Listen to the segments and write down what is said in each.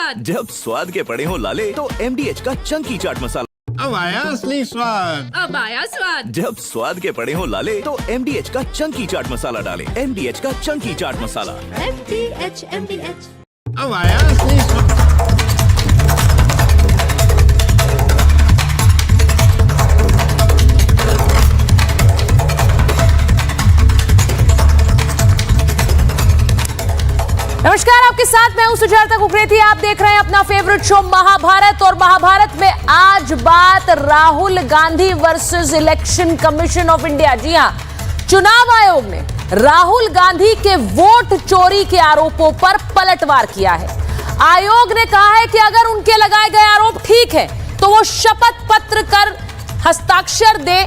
स्वाद। जब स्वाद के पड़े हो लाले तो MDH का चंकी चाट मसाला। अब आया असली स्वाद। अब आया स्वाद। जब स्वाद के पड़े हो लाले तो MDH का चंकी चाट मसाला डालें। MDH का चंकी चाट मसाला। MDH। अब आया असली स्वाद। नमस्कार, आपके साथ मैं हूं सुजाता कुकरेती। आप देख रहे हैं अपना फेवरेट शो महाभारत। और महाभारत में आज बात Rahul Gandhi versus election commission of India. जी हां, चुनाव आयोग ने राहुल गांधी के वोट चोरी के आरोपों पर पलटवार किया है। आयोग ने कहा है कि अगर उनके लगाए गए आरोप ठीक है तो वो शपथ पत्र कर हस्ताक्षर दे।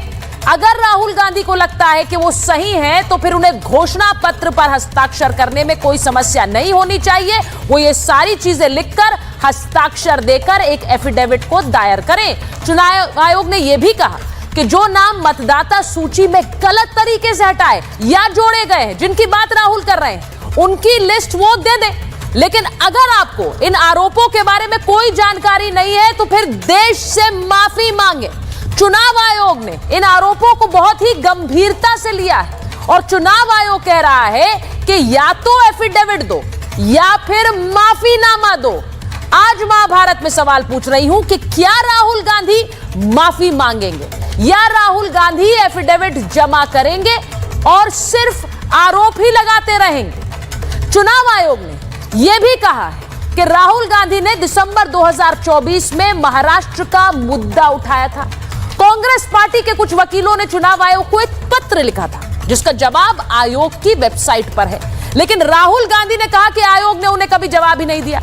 अगर राहुल गांधी को लगता है कि वो सही है तो फिर उन्हें घोषणा पत्र पर हस्ताक्षर करने में कोई समस्या नहीं होनी चाहिए। वो ये सारी चीजें लिखकर हस्ताक्षर देकर एक एफिडेविट को दायर करें। चुनाव आयोग ने यह भी कहा कि जो नाम मतदाता सूची में गलत तरीके से हटाए या जोड़े गए हैं, जिनकी बात राहुल कर रहे हैं, उनकी लिस्ट वो दे दें। लेकिन अगर आपको इन आरोपों के बारे में कोई जानकारी नहीं है तो फिर देश से माफी मांगे। चुनाव आयोग ने इन आरोपों को बहुत ही गंभीरता से लिया है और चुनाव आयोग कह रहा है कि या तो एफिडेविट दो या फिर माफीनामा दो। आज महाभारत में सवाल पूछ रही हूं कि क्या राहुल गांधी माफी मांगेंगे या राहुल गांधी एफिडेविट जमा करेंगे और सिर्फ आरोप ही लगाते रहेंगे। चुनाव आयोग ने यह भी कहा है कि राहुल गांधी ने दिसंबर 2024 में महाराष्ट्र का मुद्दा उठाया था। कांग्रेस पार्टी के कुछ वकीलों ने चुनाव आयोग को एक पत्र लिखा था जिसका जवाब आयोग की वेबसाइट पर है, लेकिन राहुल गांधी ने कहा कि आयोग ने उन्हें कभी जवाब ही नहीं दिया।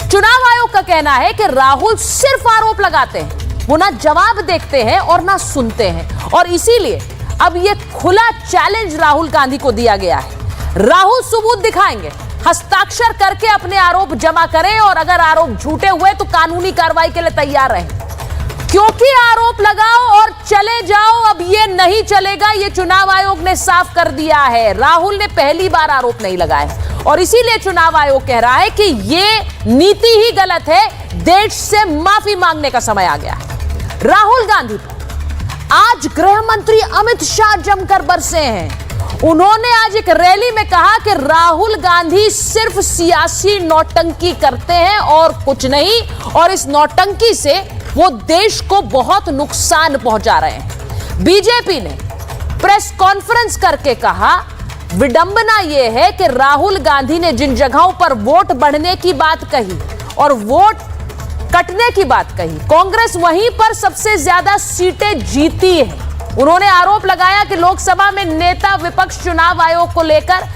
चुनाव आयोग का कहना है कि राहुल सिर्फ आरोप लगाते हैं, वो ना जवाब देखते हैं और ना सुनते हैं, और इसीलिए अब यह खुला चैलेंज राहुल गांधी को दिया गया है। राहुल सबूत दिखाएंगे, हस्ताक्षर करके अपने आरोप जमा करें और अगर आरोप झूठे हुए तो कानूनी कार्रवाई के लिए तैयार रहें, क्योंकि आरोप लगाओ और चले जाओ अब ये नहीं चलेगा। ये चुनाव आयोग ने साफ कर दिया है। राहुल ने पहली बार आरोप नहीं लगाए और इसीलिए चुनाव आयोग कह रहा है कि ये नीति ही गलत है। देश से माफी मांगने का समय आ गया है। राहुल गांधी पर आज गृह मंत्री अमित शाह जमकर बरसे हैं। उन्होंने आज एक रैली में कहा कि राहुल गांधी सिर्फ सियासी नौटंकी करते हैं और कुछ नहीं, और इस नौटंकी से वो देश को बहुत नुकसान पहुंचा रहे हैं। बीजेपी ने प्रेस कॉन्फ्रेंस करके कहा, विडंबना यह है कि राहुल गांधी ने जिन जगहों पर वोट बढ़ने की बात कही और वोट कटने की बात कही, कांग्रेस वहीं पर सबसे ज्यादा सीटें जीती है। उन्होंने आरोप लगाया कि लोकसभा में नेता विपक्ष चुनाव आयोग को लेकर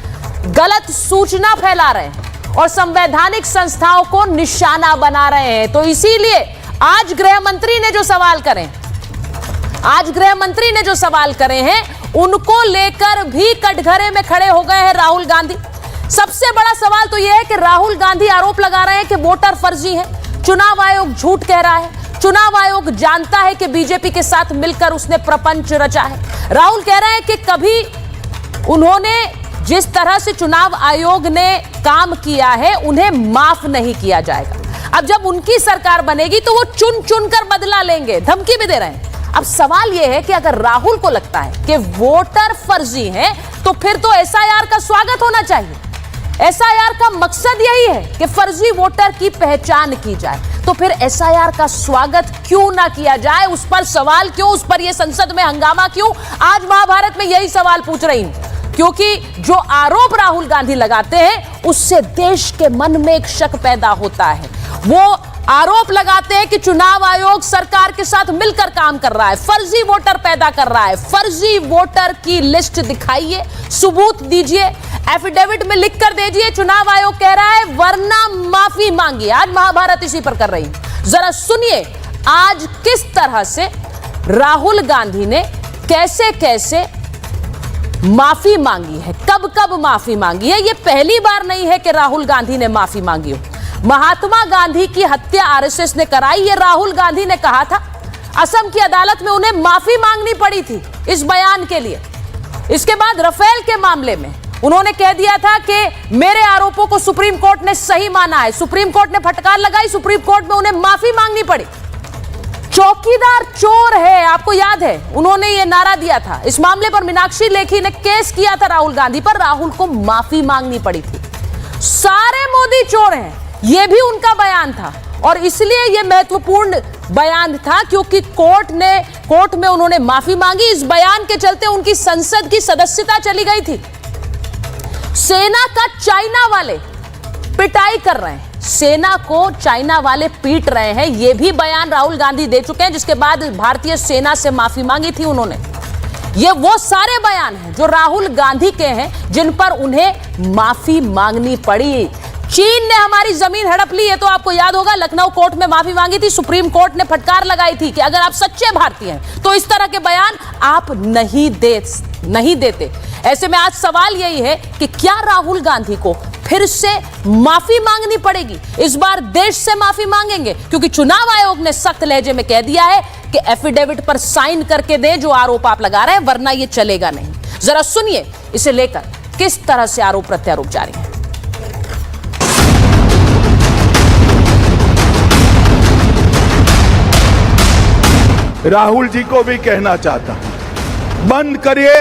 गलत सूचना फैला रहे हैं और संवैधानिक संस्थाओं को निशाना बना रहे हैं। तो इसीलिए आज गृह मंत्री ने जो सवाल करे हैं उनको लेकर भी कटघरे में खड़े हो गए हैं राहुल गांधी। सबसे बड़ा सवाल तो यह है कि राहुल गांधी आरोप लगा रहे हैं कि वोटर फर्जी है, चुनाव आयोग झूठ कह रहा है। चुनाव आयोग जानता है कि बीजेपी के साथ मिलकर उसने प्रपंच रचा है। राहुल कह रहे हैं कि कभी उन्होंने जिस तरह से चुनाव आयोग ने काम किया है उन्हें माफ नहीं किया जाएगा। अब जब उनकी सरकार बनेगी तो वो चुन चुन कर बदला लेंगे, धमकी भी दे रहे हैं। अब सवाल यह है कि अगर राहुल को लगता है कि वोटर फर्जी हैं तो फिर तो एसआईआर का स्वागत होना चाहिए। एसआईआर का मकसद यही है कि फर्जी वोटर की पहचान की जाए, तो फिर एसआईआर का स्वागत क्यों ना किया जाए? उस पर सवाल क्यों, उस पर यह संसद में हंगामा क्यों? आज महाभारत में यही सवाल पूछ रही हूं, क्योंकि जो आरोप राहुल गांधी लगाते हैं उससे देश के मन में एक शक पैदा होता है। वो आरोप लगाते हैं कि चुनाव आयोग सरकार के साथ मिलकर काम कर रहा है, फर्जी वोटर पैदा कर रहा है। फर्जी वोटर की लिस्ट दिखाइए, सबूत दीजिए, एफिडेविट में लिख कर दीजिए। चुनाव आयोग कह रहा है वरना माफी मांगिए। आज महाभारत इसी पर कर रही हूं, जरा सुनिए आज किस तरह से राहुल गांधी ने कैसे कैसे माफी मांगी है, कब कब माफी मांगी है। यह पहली बार नहीं है कि राहुल गांधी ने माफी मांगी हो। महात्मा गांधी की हत्या आरएसएस ने कराई, ये राहुल गांधी ने कहा था। असम की अदालत में उन्हें माफी मांगनी पड़ी थी इस बयान के लिए। इसके बाद राफेल के मामले में उन्होंने कह दिया था कि मेरे आरोपों को सुप्रीम कोर्ट ने सही माना है। सुप्रीम कोर्ट ने फटकार लगाई, सुप्रीम कोर्ट में उन्हें माफी मांगनी पड़ी। चौकीदार चोर है, आपको याद है उन्होंने ये नारा दिया था। इस मामले पर मीनाक्षी लेखी ने केस किया था राहुल गांधी पर, राहुल को माफी मांगनी पड़ी थी। सारे मोदी चोर हैं, यह भी उनका बयान था और इसलिए यह महत्वपूर्ण बयान था क्योंकि कोर्ट में उन्होंने माफी मांगी। इस बयान के चलते उनकी संसद की सदस्यता चली गई थी। सेना का चाइना वाले पिटाई कर रहे हैं, सेना को चाइना वाले पीट रहे हैं, यह भी बयान राहुल गांधी दे चुके हैं, जिसके बाद भारतीय सेना से माफी मांगी थी उन्होंने। ये वो सारे बयान हैं जो राहुल गांधी के हैं जिन पर उन्हें माफी मांगनी पड़ी। चीन ने हमारी जमीन हड़प ली है तो आपको याद होगा, लखनऊ कोर्ट में माफी मांगी थी। सुप्रीम कोर्ट ने फटकार लगाई थी कि अगर आप सच्चे भारतीय हैं तो इस तरह के बयान आप नहीं देते। ऐसे में आज सवाल यही है कि क्या राहुल गांधी को फिर से माफी मांगनी पड़ेगी? इस बार देश से माफी मांगेंगे क्योंकि चुनाव आयोग ने सख्त लहजे में कह दिया है कि एफिडेविट पर साइन करके दें जो आरोप आप लगा रहे हैं, वरना यह चलेगा नहीं। जरा सुनिए इसे लेकर किस तरह से आरोप प्रत्यारोप जारी है। राहुल जी को भी कहना चाहता हूं, बंद करिए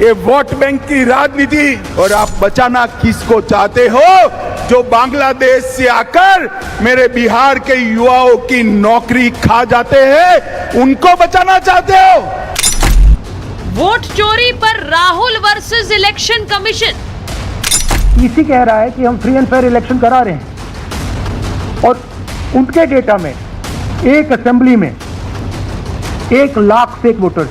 ये वोट बैंक की राजनीति। और आप बचाना किसको चाहते हो? जो बांग्लादेश से आकर मेरे बिहार के युवाओं की नौकरी खा जाते हैं, उनको बचाना चाहते हो? वोट चोरी पर राहुल वर्सेस इलेक्शन कमीशन। इसी कह रहा है कि हम फ्री एंड फेयर इलेक्शन करा रहे हैं और उनके डेटा में एक असेंबली में 1 लाख फेक वोटर्स,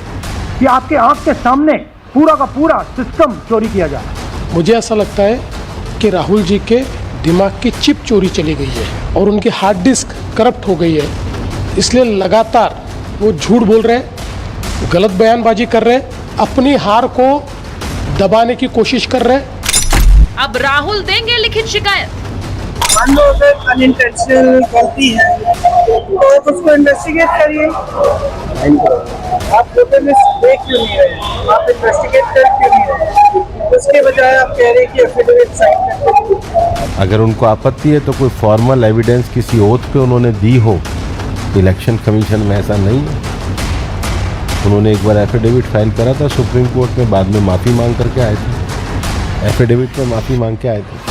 कि आपके आंख के सामने पूरा का पूरा सिस्टम चोरी किया जा रहा है। मुझे ऐसा लगता है कि राहुल जी के दिमाग की चिप चोरी चली गई है और उनकी हार्ड डिस्क करप्ट हो गई है, इसलिए लगातार वो झूठ बोल रहे हैं, गलत बयानबाजी कर रहे हैं, अपनी हार को दबाने की कोशिश कर रहे हैं। अब राहुल देंगे लिखित शिकायत। मान लो अगर अनइंटेंशनल गलती है तो उसको इन्वेस्टिगेट करिए। आप पेपर में देख क्यों नहीं रहे, आप इन्वेस्टिगेट कर क्यों नहीं रहे? उसके बजाय आप कह रहे हैं कि एफिडेविट साइन करते। अगर उनको आपत्ति है तो कोई फॉर्मल एविडेंस किसी ओथ पे उन्होंने दी हो। इलेक्शन कमीशन में ऐसा नहीं है। उन्होंने एक बार एफिडेविट फाइल करा था सुप्रीम कोर्ट में, बाद में माफ़ी मांग करके आए थे। एफिडेविट पर माफ़ी मांग के आए थे।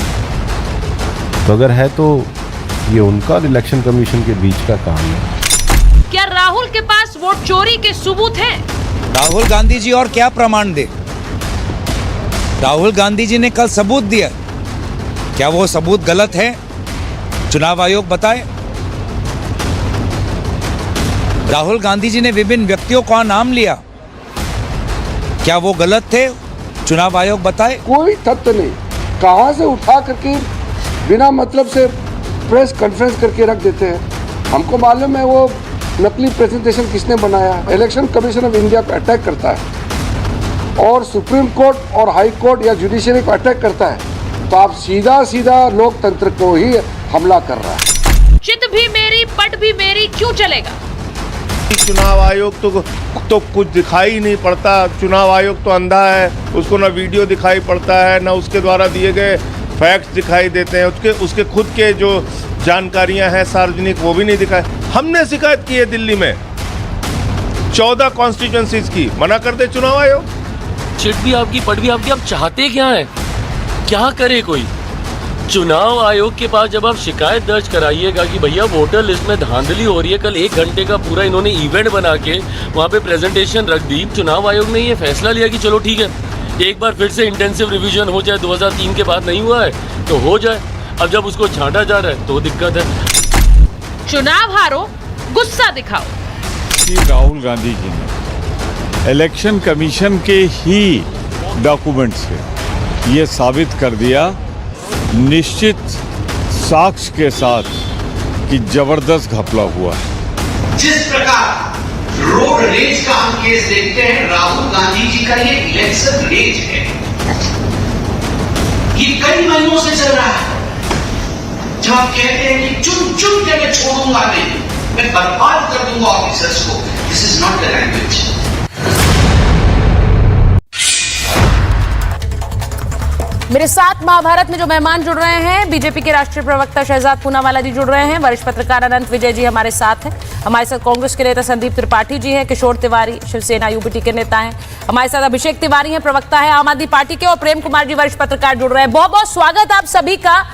तो अगर है तो ये उनका और इलेक्शन कमीशन के बीच का काम है। क्या राहुल के पास वोट चोरी के सबूत हैं? राहुल गांधी जी और क्या प्रमाण दे? राहुल गांधी जी ने कल सबूत दिया, क्या वो सबूत गलत है? चुनाव आयोग बताए। राहुल गांधी जी ने विभिन्न व्यक्तियों का नाम लिया, क्या वो गलत थे? चुनाव आयोग बताए। कोई तथ्य नहीं, कहां से उठा करके बिना मतलब से प्रेस कॉन्फ्रेंस करके रख देते हैं। हमको मालूम है वो नकली प्रेजेंटेशन किसने बनाया। इलेक्शन कमीशन ऑफ इंडिया को अटैक करता है और सुप्रीम कोर्ट और हाई कोर्ट या जुडिशरी को अटैक करता है, तो आप सीधा लोकतंत्र को ही हमला कर रहा है। चित भी मेरी पट भी मेरी क्यों चलेगा? चुनाव आयोग तो कुछ दिखाई नहीं पड़ता। चुनाव आयोग तो अंधा है, उसको ना वीडियो दिखाई पड़ता है, ना उसके द्वारा दिए गए फैक्ट्स दिखाई देते हैं। उसके खुद के जो जानकारियां हैं सार्वजनिक, वो भी नहीं दिखाए। हमने शिकायत की है दिल्ली में 14 कॉन्स्टिट्यूएंसीज की, मना कर दे चुनाव आयोग। चिट भी आपकी पट भी आपकी, आप चाहते क्या है? क्या करे कोई? चुनाव आयोग के पास जब आप शिकायत दर्ज कराइएगा कि भैया वोटर लिस्ट में धांधली हो रही है, कल 1 घंटे का पूरा इन्होंने इवेंट बना के वहाँ पे प्रेजेंटेशन रख दी, चुनाव आयोग ने ये फैसला लिया कि चलो ठीक है एक बार फिर से इंटेंसिव रिवीजन हो जाए, 2003 के बाद नहीं हुआ है तो हो जाए। अब जब उसको छांटा जा रहा है तो दिक्कत है। चुनाव हारो, गुस्सा दिखाओ। राहुल गांधी जी ने इलेक्शन कमीशन के ही डॉक्यूमेंट से ये साबित कर दिया निश्चित साक्ष्य के साथ कि जबरदस्त घपला हुआ है। जिस प्रकार रोड रेज का हम केस देखते हैं, राहुल गांधी जी का ये इलेक्शन रेज है, ये कई महीनों से चल रहा है। जब आप कहते हैं कि चुन चुन के मैं छोड़ूंगा नहीं, मैं बर्बाद कर दूंगा ऑफिसर्स को, this is not the language. मेरे साथ महाभारत में जो मेहमान जुड़ रहे हैं, बीजेपी के राष्ट्रीय प्रवक्ता शहजाद पूनावाला जी जुड़ रहे हैं, वरिष्ठ पत्रकार अनंत विजय जी हमारे साथ हैं, हमारे साथ कांग्रेस के नेता संदीप त्रिपाठी जी हैं, किशोर तिवारी शिवसेना यूपीटी के नेता हैं, हमारे साथ अभिषेक तिवारी हैं, प्रवक्ता है आम आदमी पार्टी के, और प्रेम कुमार जी वरिष्ठ पत्रकार जुड़ रहे हैं। बहुत बहुत स्वागत आप सभी का।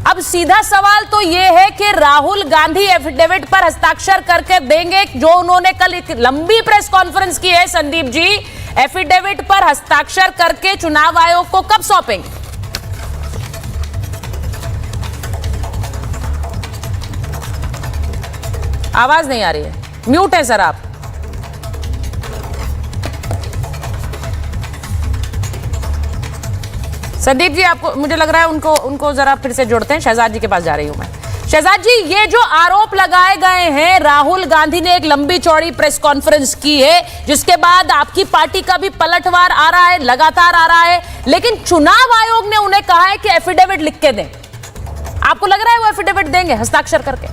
अब सीधा सवाल तो ये है कि राहुल गांधी एफिडेविट पर हस्ताक्षर करके देंगे, जो उन्होंने कल एक लंबी प्रेस कॉन्फ्रेंस की है। संदीप जी, एफिडेविट पर हस्ताक्षर करके चुनाव आयोग को कब सौंपेंगे? आवाज नहीं आ रही है, म्यूट है सर आप। संदीप जी, आपको मुझे लग रहा है उनको जरा फिर से जोड़ते हैं। शहजाद जी के पास जा रही हूं मैं। शहजाद जी, ये जो आरोप लगाए गए हैं, राहुल गांधी ने एक लंबी चौड़ी प्रेस कॉन्फ्रेंस की है, जिसके बाद आपकी पार्टी का भी पलटवार आ रहा है, लगातार आ रहा है, लेकिन चुनाव आयोग ने उन्हें कहा है कि एफिडेविट लिख के दें। आपको लग रहा है वो एफिडेविट देंगे हस्ताक्षर करके?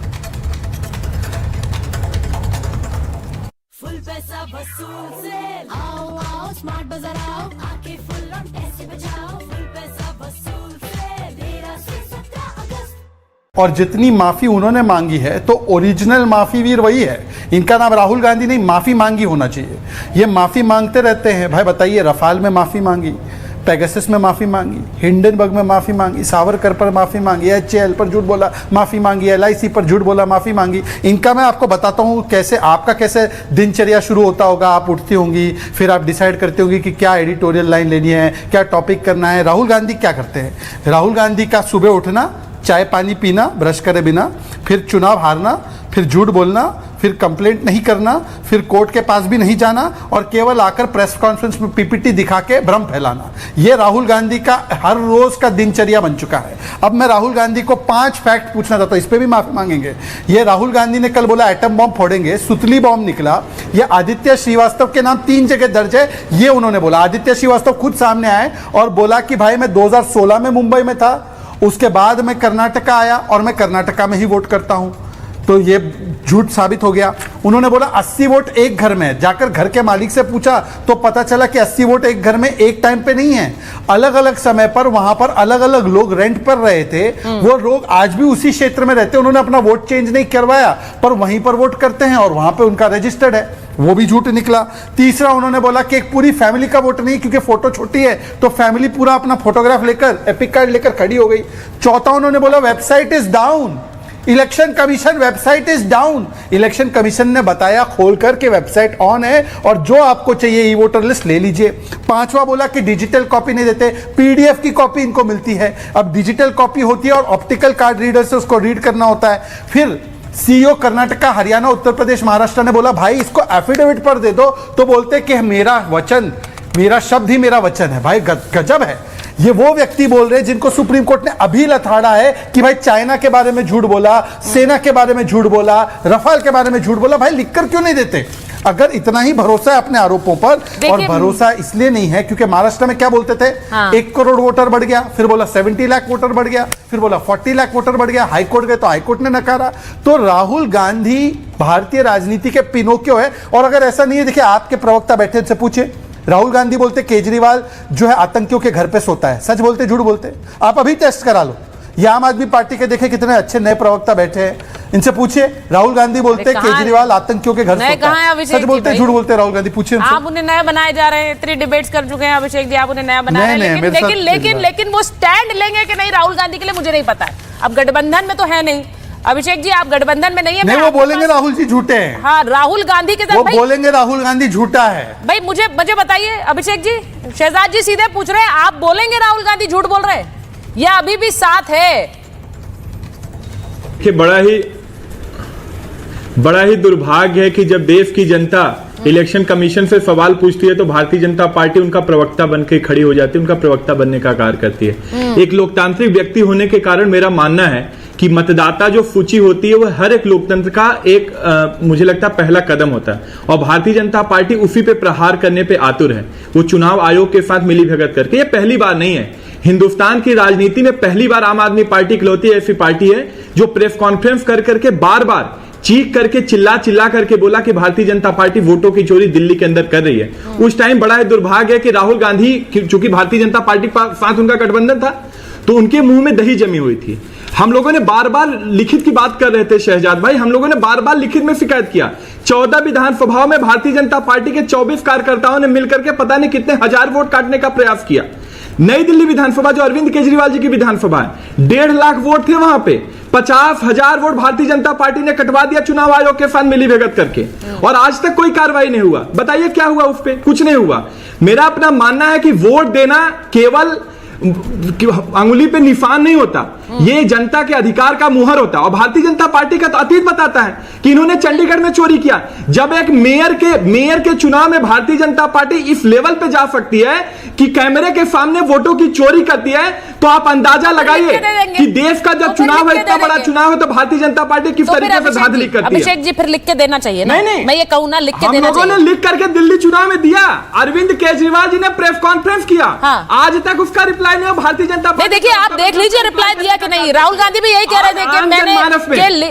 फुल पैसा वसूल से आओ आओ स्मार्ट बाजार आओ, आके फुल ऑन पैसे बचाओ, फुल पैसा वसूल से 13 से 17 अगस्त। और जितनी माफी उन्होंने मांगी है तो ओरिजिनल माफी वीर वही है। इनका नाम राहुल गांधी नहीं, माफी मांगी होना चाहिए। ये माफी मांगते रहते हैं। भाई बताइए, रफाल में माफी मांगी, पेगासस में माफी मांगी, हिंडनबर्ग में माफी मांगी, सावरकर पर माफी मांगी, HAL पर झूठ बोला माफी मांगी, LIC पर झूठ बोला माफी मांगी। इनका मैं आपको बताता हूँ कैसे आपका कैसे दिनचर्या शुरू होता होगा। आप उठती होंगी, फिर आप डिसाइड करते होंगी कि क्या एडिटोरियल लाइन लेनी है, क्या टॉपिक करना है। राहुल गांधी क्या करते हैं? राहुल गांधी का सुबह उठना, चाय पानी पीना ब्रश करे बिना, फिर चुनाव हारना, फिर झूठ बोलना, फिर कंप्लेंट नहीं करना, फिर कोर्ट के पास भी नहीं जाना, और केवल आकर प्रेस कॉन्फ्रेंस में PPT दिखा के भ्रम फैलाना। ये राहुल गांधी का हर रोज का दिनचर्या बन चुका है। अब मैं राहुल गांधी को 5 फैक्ट पूछना चाहता हूँ, इस पर भी माफी मांगेंगे। ये राहुल गांधी ने कल बोला एटम बॉम्ब फोड़ेंगे, सुतली बॉम्ब निकला। ये आदित्य श्रीवास्तव के नाम 3 जगह दर्ज है, ये उन्होंने बोला। आदित्य श्रीवास्तव खुद सामने आए और बोला कि भाई मैं 2016 में मुंबई में था, उसके बाद मैं कर्नाटका आया और मैं कर्नाटका में ही वोट करता हूं। तो ये झूठ साबित हो गया। उन्होंने बोला 80 वोट एक घर में, जाकर घर के मालिक से पूछा तो पता चला कि 80 वोट एक घर में एक टाइम पे नहीं है, अलग अलग समय पर वहां पर अलग अलग लोग रेंट पर रहे थे। वो लोग आज भी उसी क्षेत्र में रहते हैं, उन्होंने अपना वोट चेंज नहीं करवाया, पर वहीं पर वोट करते हैं और वहां पर उनका रजिस्टर्ड है। वो भी झूठ निकला। तीसरा, उन्होंने बोला कि एक पूरी फैमिली का वोट नहीं, क्योंकि फोटो छोटी है तो फैमिली पूरा अपना फोटोग्राफ लेकर एपिक कार्ड लेकर खड़ी हो गई। चौथा, उन्होंने बोला website is down, election commission website is down. Election commission ने बताया खोलकर के वेबसाइट ऑन है और जो आपको चाहिए ई वोटर लिस्ट ले लीजिए। पांचवा, बोला कि डिजिटल कॉपी नहीं देते, PDF की कॉपी इनको मिलती है। अब डिजिटल कॉपी होती है और ऑप्टिकल कार्ड रीडर से उसको रीड करना होता है। फिर CEO कर्नाटका, हरियाणा, उत्तर प्रदेश, महाराष्ट्र ने बोला भाई इसको एफिडेविट पर दे दो, तो बोलते कि मेरा वचन, मेरा शब्द ही मेरा वचन है। भाई गजब है। ये वो व्यक्ति बोल रहे हैं जिनको सुप्रीम कोर्ट ने अभी लथाड़ा है कि भाई चाइना के बारे में झूठ बोला, सेना के बारे में झूठ बोला, रफाल के बारे में झूठ बोला। भाई लिखकर क्यों नहीं देते? अगर इतना ही भरोसा है अपने आरोपों पर, और भरोसा इसलिए नहीं है क्योंकि महाराष्ट्र में क्या बोलते थे, 1 करोड़ वोटर बढ़ गया, फिर बोला 70 लाख वोटर बढ़ गया, फिर बोला 40 लाख वोटर बढ़ गया, हाईकोर्ट गए तो हाईकोर्ट ने नकारा। तो राहुल गांधी भारतीय राजनीति के पिनोकियो है। और अगर ऐसा नहीं है, देखिए आपके प्रवक्ता बैठे, उनसे पूछे, राहुल गांधी बोलते केजरीवाल जो है आतंकियों के घर पे सोता है। सच बोलते झूठ बोलते? आप अभी टेस्ट करा लो। ये आम आदमी पार्टी के देखे कितने अच्छे नए प्रवक्ता बैठे हैं, इनसे पूछिए। राहुल गांधी बोलते केजरीवाल आतंकियों के घर सोता है। सच बोलते झूठ बोलते? राहुल गांधी पूछिए। आप उन्हें नया बनाए जा रहे हैं, इतनी डिबेट्स कर चुके हैं अभिषेक जी, आप उन्हें नया बना रहे हैं, लेकिन वो स्टैंड लेंगे कि नहीं राहुल गांधी के लिए, मुझे नहीं पता है। अब गठबंधन में तो है नहीं। अभिषेक जी, आप गठबंधन में नहीं है। नहीं, वो बोलेंगे राहुल जी झूठे हैं। हाँ, राहुल गांधी के साथ वो बोलेंगे राहुल गांधी झूठा है। भाई मुझे बताइए अभिषेक जी, शहजाद जी सीधे पूछ रहे हैं, आप बोलेंगे राहुल गांधी झूठ बोल रहे हैं या अभी भी साथ है? कि बड़ा ही दुर्भाग्य है कि जब देश की जनता इलेक्शन कमीशन से सवाल पूछती है तो भारतीय जनता पार्टी उनका प्रवक्ता बनकर खड़ी हो जाती है, उनका प्रवक्ता बनने का कार्य करती है। एक लोकतांत्रिक व्यक्ति होने के कारण मेरा मानना है कि मतदाता जो सूची होती है वह हर एक लोकतंत्र का एक मुझे लगता है पहला कदम होता है, और भारतीय जनता पार्टी उसी पे प्रहार करने पे आतुर है। वो चुनाव आयोग के साथ मिली भगत करके, ये पहली बार नहीं है हिंदुस्तान की राजनीति में, पहली बार आम आदमी पार्टी इकलौती ऐसी पार्टी है जो प्रेस कॉन्फ्रेंस कर करके बार बार चीख करके चिल्ला करके बोला कि भारतीय जनता पार्टी वोटों की चोरी दिल्ली के अंदर कर रही है। उस टाइम बड़ा है दुर्भाग्य है कि राहुल गांधी, चूंकि भारतीय जनता पार्टी के साथ उनका गठबंधन था, तो उनके मुंह में दही जमी हुई थी। हम लोगों ने बार बार लिखित की बात कर रहे थे शहजाद भाई, हम लोगों ने बार बार लिखित में शिकायत किया। 14 विधानसभाओं में भारतीय जनता पार्टी के 24 कार्यकर्ताओं ने मिलकर के पता नहीं कितने हजार वोट काटने का प्रयास किया। नई दिल्ली विधानसभा जो अरविंद केजरीवाल जी की विधानसभा है, 1.5 लाख वोट थे वहां पे, 50,000 वोट भारतीय जनता पार्टी ने कटवा दिया चुनाव आयोग के साथ मिलीभगत करके, और आज तक कोई कार्रवाई नहीं हुआ। बताइए क्या हुआ उस पर? कुछ नहीं हुआ। मेरा अपना मानना है कि वोट देना केवल अंगुली पे निशान नहीं होता, ये जनता के अधिकार का मुहर होता है। और भारतीय जनता पार्टी का तो अतीत बताता है कि इन्होंने चंडीगढ़ में चोरी किया। जब एक मेयर के चुनाव में भारतीय जनता पार्टी इस लेवल पे जा सकती है कि कैमरे के सामने वोटों की चोरी करती है, तो आप अंदाजा लगाइए कि देश का जब चुनाव है, इतना बड़ा चुनाव है, तो भारतीय जनता पार्टी किस तरीके से धांधली करती है। अभिषेक जी फिर लिख के देना चाहिए ना? नहीं, मैं ये कहूँ ना, लिख के देना चाहिए। हम लोगों ने लिख करके दिल्ली चुनाव में दिया। अरविंद केजरीवाल जी ने प्रेस कॉन्फ्रेंस किया, आज तक उसका रिप्लाई नहीं हो भारतीय जनता पार्टी। देखिए, आप देख लीजिए रिप्लाई दिया कि नहीं। राहुल गांधी भी यही कह रहे थे कि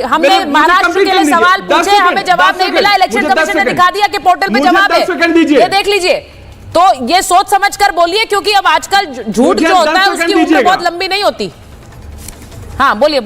हमने महाराष्ट्र के लिए सवाल पूछे, हमें जवाब नहीं मिला। इलेक्शन कमीशन ने दिखा दिया कि पोर्टल पे जवाब है। ये देख लीजिए। तो ये सोच समझकर बोलिए, क्योंकि अब आजकल झूठ जो होता है उसकी उम्र बहुत लंबी नहीं होती। हाँ, बोलिए।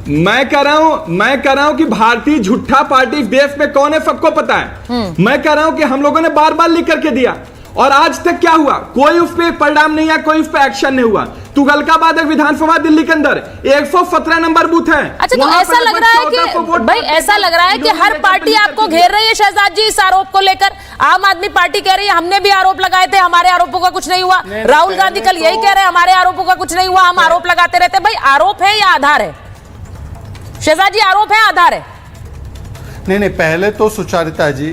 मैं कह रहा हूं कि भारतीय झूठा पार्टी देश में कौन है सबको पता है। मैं कह रहा हूं कि हम लोगों ने बार बार लिख करके दिया, और आज तक क्या हुआ? कोई उस पर परिणाम नहीं है, कोई उस पर एक्शन नहीं हुआ। तुगलकाबाद एक विधानसभा दिल्ली के अंदर 117 नंबर बूथ है। अच्छा, तो ऐसा लग रहा है कि भाई, ऐसा लग रहा है कि हर पार्टी आपको घेर रही है शहजाद जी इस आरोप को लेकर। आम आदमी पार्टी कह रही है हमने भी आरोप लगाए थे, हमारे आरोपों का कुछ नहीं हुआ। राहुल गांधी कल यही कह रहे हैं हमारे आरोपों का कुछ नहीं हुआ, हम आरोप लगाते रहते। भाई, आरोप है या आधार है? शहजाद जी, आरोप है आधार है? नहीं, पहले तो सुचारिता जी,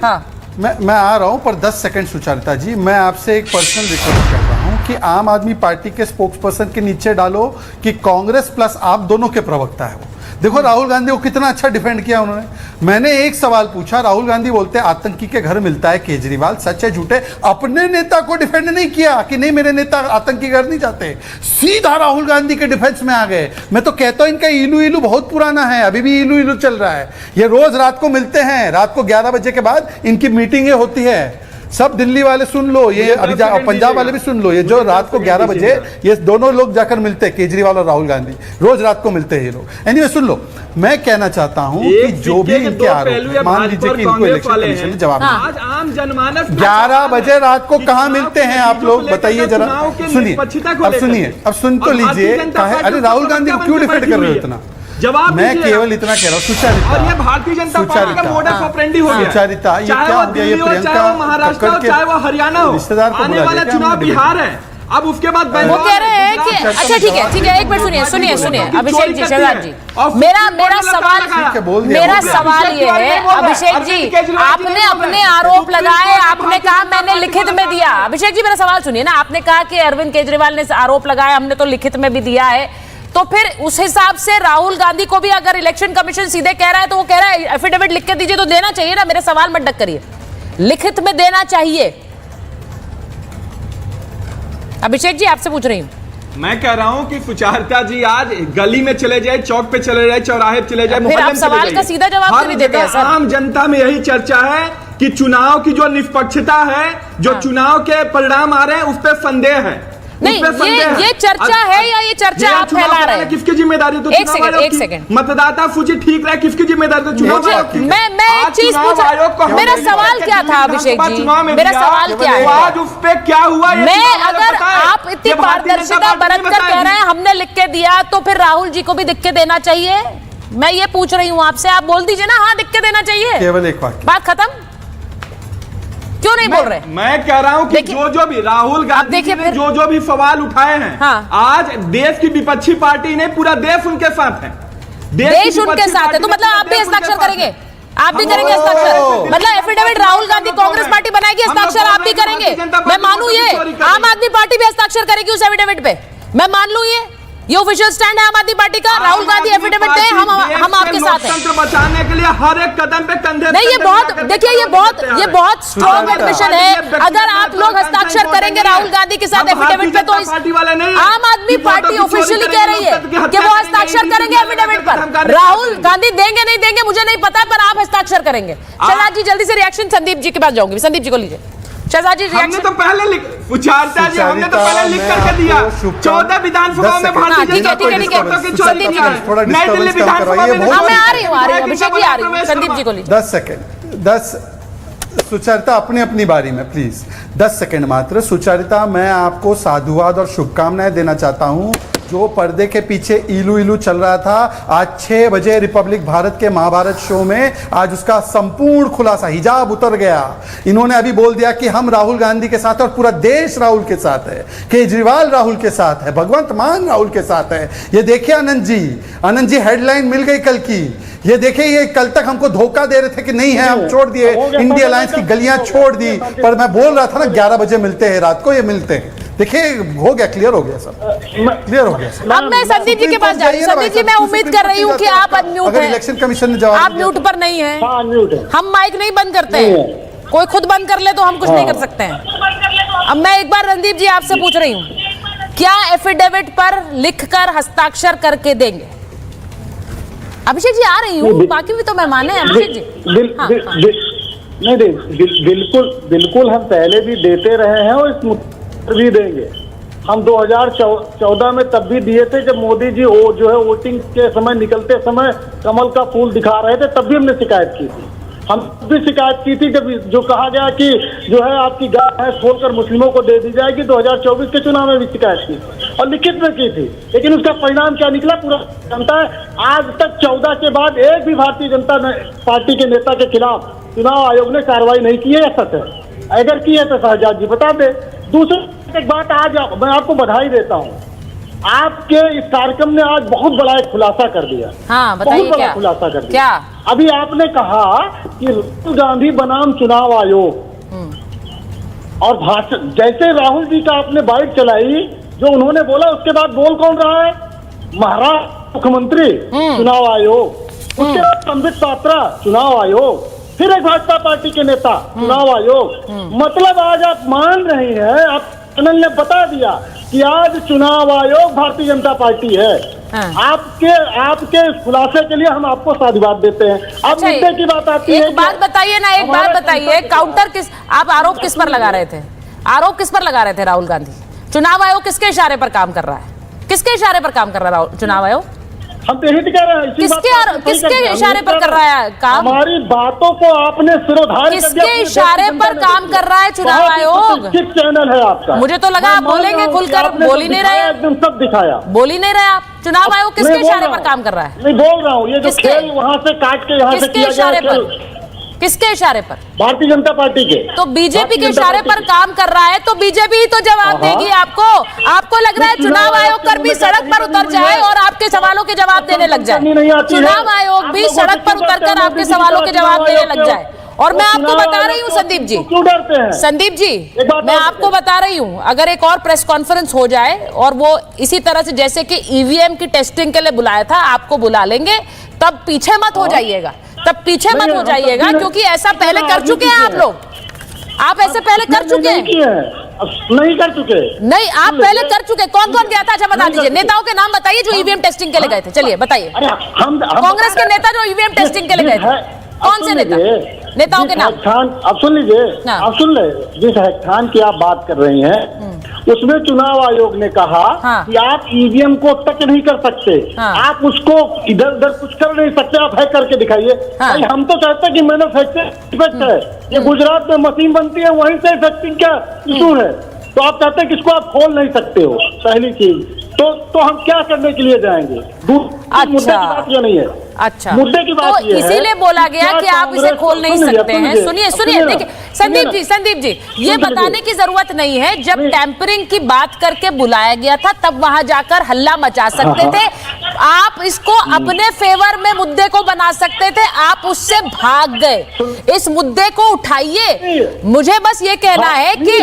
मैं आ रहा हूं, पर 10 सेकंड सुचारिता जी, मैं आपसे एक पर्सनल रिक्वेस्ट कर रहा हूं कि आम आदमी पार्टी के स्पोक्स पर्सन के नीचे डालो कि कांग्रेस प्लस आप दोनों के प्रवक्ता है वो। देखो राहुल गांधी को कितना अच्छा डिफेंड किया उन्होंने। मैंने एक सवाल पूछा, राहुल गांधी बोलते हैं आतंकी के घर मिलता है केजरीवाल, सच है झूठे? अपने नेता को डिफेंड नहीं किया कि नहीं मेरे नेता आतंकी घर नहीं जाते, सीधा राहुल गांधी के डिफेंस में आ गए। मैं तो कहता हूं इनका इलू बहुत पुराना है, अभी भी इलू चल रहा है। ये रोज रात को मिलते हैं, रात को 11 बजे के बाद इनकी मीटिंगें होती है। सब दिल्ली वाले सुन लो, ये अभी पंजाब वाले भी सुन लो, ये जो रात को 11 बजे ये दोनों लोग जाकर मिलते हैं, केजरीवाल और राहुल गांधी रोज रात को मिलते हैं ये लोग। एनीवे सुन लो, मैं कहना चाहता हूं कि जो भी इनके आरोप, मान लीजिए कि इनको इलेक्शन कमीशन ने जवाब दिया, आज आम जनमानस 11 बजे रात को कहां मिलते हैं आप लोग? बताइए जरा, सुनिए, अब सुन तो लीजिए। अरे राहुल गांधी को क्यों डिफेंड कर रहे हो इतना? जवाब मैं केवल इतना कह रहा हूँ, सुचारिता, और ये भारतीय जनता पार्टी का मोडस ऑपरेंडी हो गया। सुचारिता, ये क्या हो गया? ये प्रियंका, चाहे वो महाराष्ट्र हो, चाहे वो हरियाणा हो, रिश्तेदार को आने वाला चुनाव बिहार है। अब उसके बाद वो कह रहे हैं कि अच्छा ठीक है, एक मिनट सुनिए अभिषेक जी, शहजाद जी, मेरा सवाल ये है, अभिषेक जी, आपने अपने आरोप लगाए, आपने कहा मैंने लिखित में दिया। अभिषेक जी, मेरा सवाल सुनिए ना, आपने कहा कि अरविंद केजरीवाल ने आरोप लगाया, हमने तो लिखित में भी दिया है, तो फिर उस हिसाब से राहुल गांधी को भी अगर इलेक्शन कमीशन सीधे कह रहा है, तो वो कह रहा है एफिडेविट लिख के दीजिए, तो देना चाहिए ना। मेरे सवाल मत डक करिए, लिखित में देना चाहिए। अभिषेक जी, आपसे पूछ रही हूं। मैं कह रहा हूं कि सुचारिता जी आज गली में चले जाए, चौक पे चले जाए, चौराहे पे चले जाए, फिर आप सवाल का सीधा जवाब क्यों नहीं देते हैं सर? आम जनता में यही चर्चा है कि चुनाव की जो निष्पक्षता है, जो चुनाव के परिणाम आ रहे हैं, उस पर संदेह है। नहीं, ये चर्चा है या ये चर्चा आप फैला रहे हैं? किसकी जिम्मेदारी? तो एक सेकंड, मतदाता सूची ठीक रहे, किसकी जिम्मेदारी? तो चुनाव आयोग की। मैं एक चीज पूछा, मेरा सवाल क्या था अभिषेक जी? मेरा सवाल क्या है? आज उस पे क्या हुआ? मैं अगर आप इतनी पारदर्शिता बरतकर कह रहे हैं हमने लिख के दिया, तो फिर राहुल जी को भी लिख के देना चाहिए। मैं ये पूछ रही हूँ आपसे, आप बोल दीजिए ना, हाँ लिख के देना चाहिए। केवल एक बात खत्म। क्यों नहीं बोल रहे? मैं कह रहा हूं कि जो भी राहुल गांधी जी ने जो भी सवाल उठाए हैं, आज देश की विपक्षी पार्टी ने, पूरा देश उनके साथ है, देश उनके साथ है, तो मतलब आप भी हस्ताक्षर करेंगे? आप भी करेंगे हस्ताक्षर? मतलब एफिडेविट राहुल गांधी कांग्रेस पार्टी बनाएगी, हस्ताक्षर आप भी करेंगे? मैं मानूं ये? आम आदमी पार्टी भी हस्ताक्षर करेगी उस एफिडेविट पे? मैं मान लूं ये ऑफिशियल स्टैंड है आम आदमी पार्टी का? राहुल गांधी एफिडेविट दे, हम आपके साथ हैं। बचाने के लिए हर एक कदम पे कंधे नहीं, ये बहुत देखिए, ये बहुत स्ट्रॉन्ग एडमिशन है। अगर आप लोग हस्ताक्षर करेंगे राहुल गांधी के साथ एफिडेविट पे, तो आम आदमी पार्टी ऑफिशियली कह रही है कि वो हस्ताक्षर करेंगे एफिडेविट पर। राहुल गांधी देंगे नहीं देंगे मुझे नहीं पता, पर आप हस्ताक्षर करेंगे। शहजाद जी जल्दी से रिएक्शन, संदीप जी के पास जाऊंगी, संदीप जी को लीजिए। शहजाद जी हमने तो पहले हमने तो पहले लिख करके दिया 14 विधानसभा में भारतीय जनता पार्टी नई दिल्ली विधानसभा में। मैं आ रही हूँ अभिषेक जी, आ रही हूँ, संदीप जी को लीजिए। 10 सेकंड, 10 सुचरिता अपनी अपनी बारी में प्लीज 10 सेकंड मात्र। सुचरिता, मैं आपको साधुवाद और शुभकामनाएं देना चाहता हूं। जो पर्दे के पीछे इलू इलू चल रहा था, आज 6 बजे रिपब्लिक भारत के महाभारत शो में आज उसका संपूर्ण खुलासा, हिजाब उतर गया। इन्होंने अभी बोल दिया कि हम राहुल गांधी के साथ है और पूरा देश राहुल के साथ है, केजरीवाल राहुल के साथ है, भगवंत मान राहुल के साथ है। ये देखिए आनंद जी हेडलाइन मिल गई कल की। ये देखिए, ये कल तक हमको धोखा दे रहे थे कि नहीं है, हम छोड़ दिए, इंडिया अलायंस की गलियां छोड़ दी, पर मैं बोल रहा था ना 11 बजे मिलते हैं, रात को ये मिलते हैं। देखिए हो गया, क्लियर हो गया सब, क्लियर हो गया। अब मैं संदीप जी के पास जा रही हूँ। संदीप जी, मैं उम्मीद कर रही हूँ कि आप अनम्यूट हैं। इलेक्शन कमीशन ने जवाब, आप म्यूट पर नहीं है, हम माइक नहीं बंद करते हैं, कोई खुद बंद कर ले तो हम कुछ नहीं कर सकते हैं। अब मैं एक बार रणदीप जी आपसे पूछ रही हूँ, क्या एफिडेविट पर लिखकर हस्ताक्षर करके देंगे? अभिषेक जी आ रही हूँ, बाकी भी तो मेहमान हैं। अभिषेक जी नहीं, बिल्कुल हम पहले भी देते रहे हैं और इस भी देंगे। हम 2014 में तब भी दिए थे, जब मोदी जी जो है वोटिंग के समय निकलते समय कमल का फूल दिखा रहे थे, तब भी हमने शिकायत की थी। हम भी शिकायत की थी जब जो कहा गया कि जो है आपकी गाय भैंस खोलकर मुस्लिमों को दे दी जाएगी। 2024 के चुनाव में भी शिकायत की और लिखित में की थी, लेकिन उसका परिणाम क्या निकला पूरा जानता है। आज तक 14 के बाद एक भी भारतीय जनता पार्टी के नेता के खिलाफ चुनाव आयोग ने कार्रवाई नहीं की है, सच है। अगर की है तो शहजाद जी बता दे। दूसरी एक बात, आज मैं आपको बधाई देता हूँ, आपके इस कार्यक्रम ने आज बहुत बड़ा एक खुलासा कर दिया। हाँ, बहुत बड़ा खुलासा कर दिया। क्या? अभी आपने कहा कि राहुल गांधी बनाम चुनाव आयोग, और भाषण जैसे राहुल जी का आपने बाइट चलाई, जो उन्होंने बोला उसके बाद बोल कौन रहा है? महाराष्ट्र मुख्यमंत्री चुनाव आयोग, उसके बाद संबित पात्रा चुनाव आयोग, फिर एक भाजपा पार्टी के नेता चुनाव आयोग। मतलब आज आप मान रहे हैं, आप चैनल ने बता दिया कि आज चुनाव आयोग भारतीय जनता पार्टी है। आपके इस खुलासे के लिए हम आपको साधुवाद देते हैं। अब मुद्दे की बात आती है, एक बात बताइए ना, एक बात बताइए, काउंटर किस, आप आरोप किस पर लगा रहे थे? आरोप किस पर लगा रहे थे? राहुल गांधी, चुनाव आयोग किसके इशारे पर काम कर रहा है? किसके इशारे पर काम कर रहा है चुनाव आयोग? हम तो यही कह रहे हैं, किसके इशारे पर कर रहा है काम? हमारी बातों को आपने सिरोधार्य किसके इशारे पर काम कर रहा है चुनाव आयोग? किस चैनल है आपका? मुझे तो लगा आप बोलेंगे खुलकर, बोल ही नहीं रहे, एकदम सब दिखाया, बोल ही नहीं रहे आप। चुनाव आयोग किसके इशारे पर काम कर रहा है? नहीं बोल रहा हूँ, ये जो खेल वहाँ से काट के यहाँ से किसके इशारे पर? किसके इशारे पर? भारतीय जनता पार्टी के। तो बीजेपी के इशारे पर काम कर रहा है, तो बीजेपी ही तो जवाब देगी आपको। आपको लग रहा है चुनाव आयोग कर्मी सड़क पर उतर जाए और आपके सवालों के जवाब देने लग जाए? चुनाव आयोग भी सड़क पर उतरकर आपके सवालों के जवाब देने लग जाए। और मैं आपको बता रही हूँ संदीप जी, संदीप जी, मैं आपको बता रही हूँ, अगर एक और प्रेस कॉन्फ्रेंस हो जाए और वो इसी तरह से जैसे कि ईवीएम की टेस्टिंग के लिए बुलाया था, आपको बुला लेंगे, तब पीछे मत हो जाइएगा, तब पीछे मत हो जाइएगा, क्योंकि ऐसा पहले कर चुके हैं आप लोग। आप ऐसे पहले कर चुके हैं? नहीं कर चुके? नहीं, आप पहले कर चुके। कौन कौन गया था? अच्छा बता दीजिए, नेताओं के नाम बताइए जो ईवीएम टेस्टिंग के लिए गए थे। चलिए बताइए, कांग्रेस के नेता जो ईवीएम टेस्टिंग के लिए गए थे, कौन से नेताओं के नाम? अब सुन लीजिए, आप सुन ले, जिस हैकाथॉन की आप बात कर रही हैं, उसमें चुनाव आयोग ने कहा कि आप ईवीएम को टच नहीं कर सकते, आप उसको इधर उधर कुछ कर नहीं सकते, आप हैक करके दिखाइए। हम तो चाहते हैं कि मैन्युफैक्चरिंग इफेक्ट है, ये गुजरात में मशीन बनती है, वहीं से इफेक्टिंग का इशू है, तो आप चाहते हैं कि इसको आप खोल नहीं सकते हो, पहली चीज। तो हम क्या करने के लिए जाएंगे? मुद्दे की बात ये नहीं है। अच्छा, मुद्दे की बात तो इसीलिए बोला गया कि आप इसे खोल नहीं सकते हैं। सुनिए, देखिए संदीप जी, ये बताने की जरूरत नहीं है, जब टैंपरिंग की बात करके बुलाया गया था तब वहां जाकर हल्ला मचा सकते थे, आप इसको अपने फेवर में मुद्दे को बना सकते थे, आप उससे भाग गए। इस मुद्दे को उठाइए। मुझे बस ये कहना है कि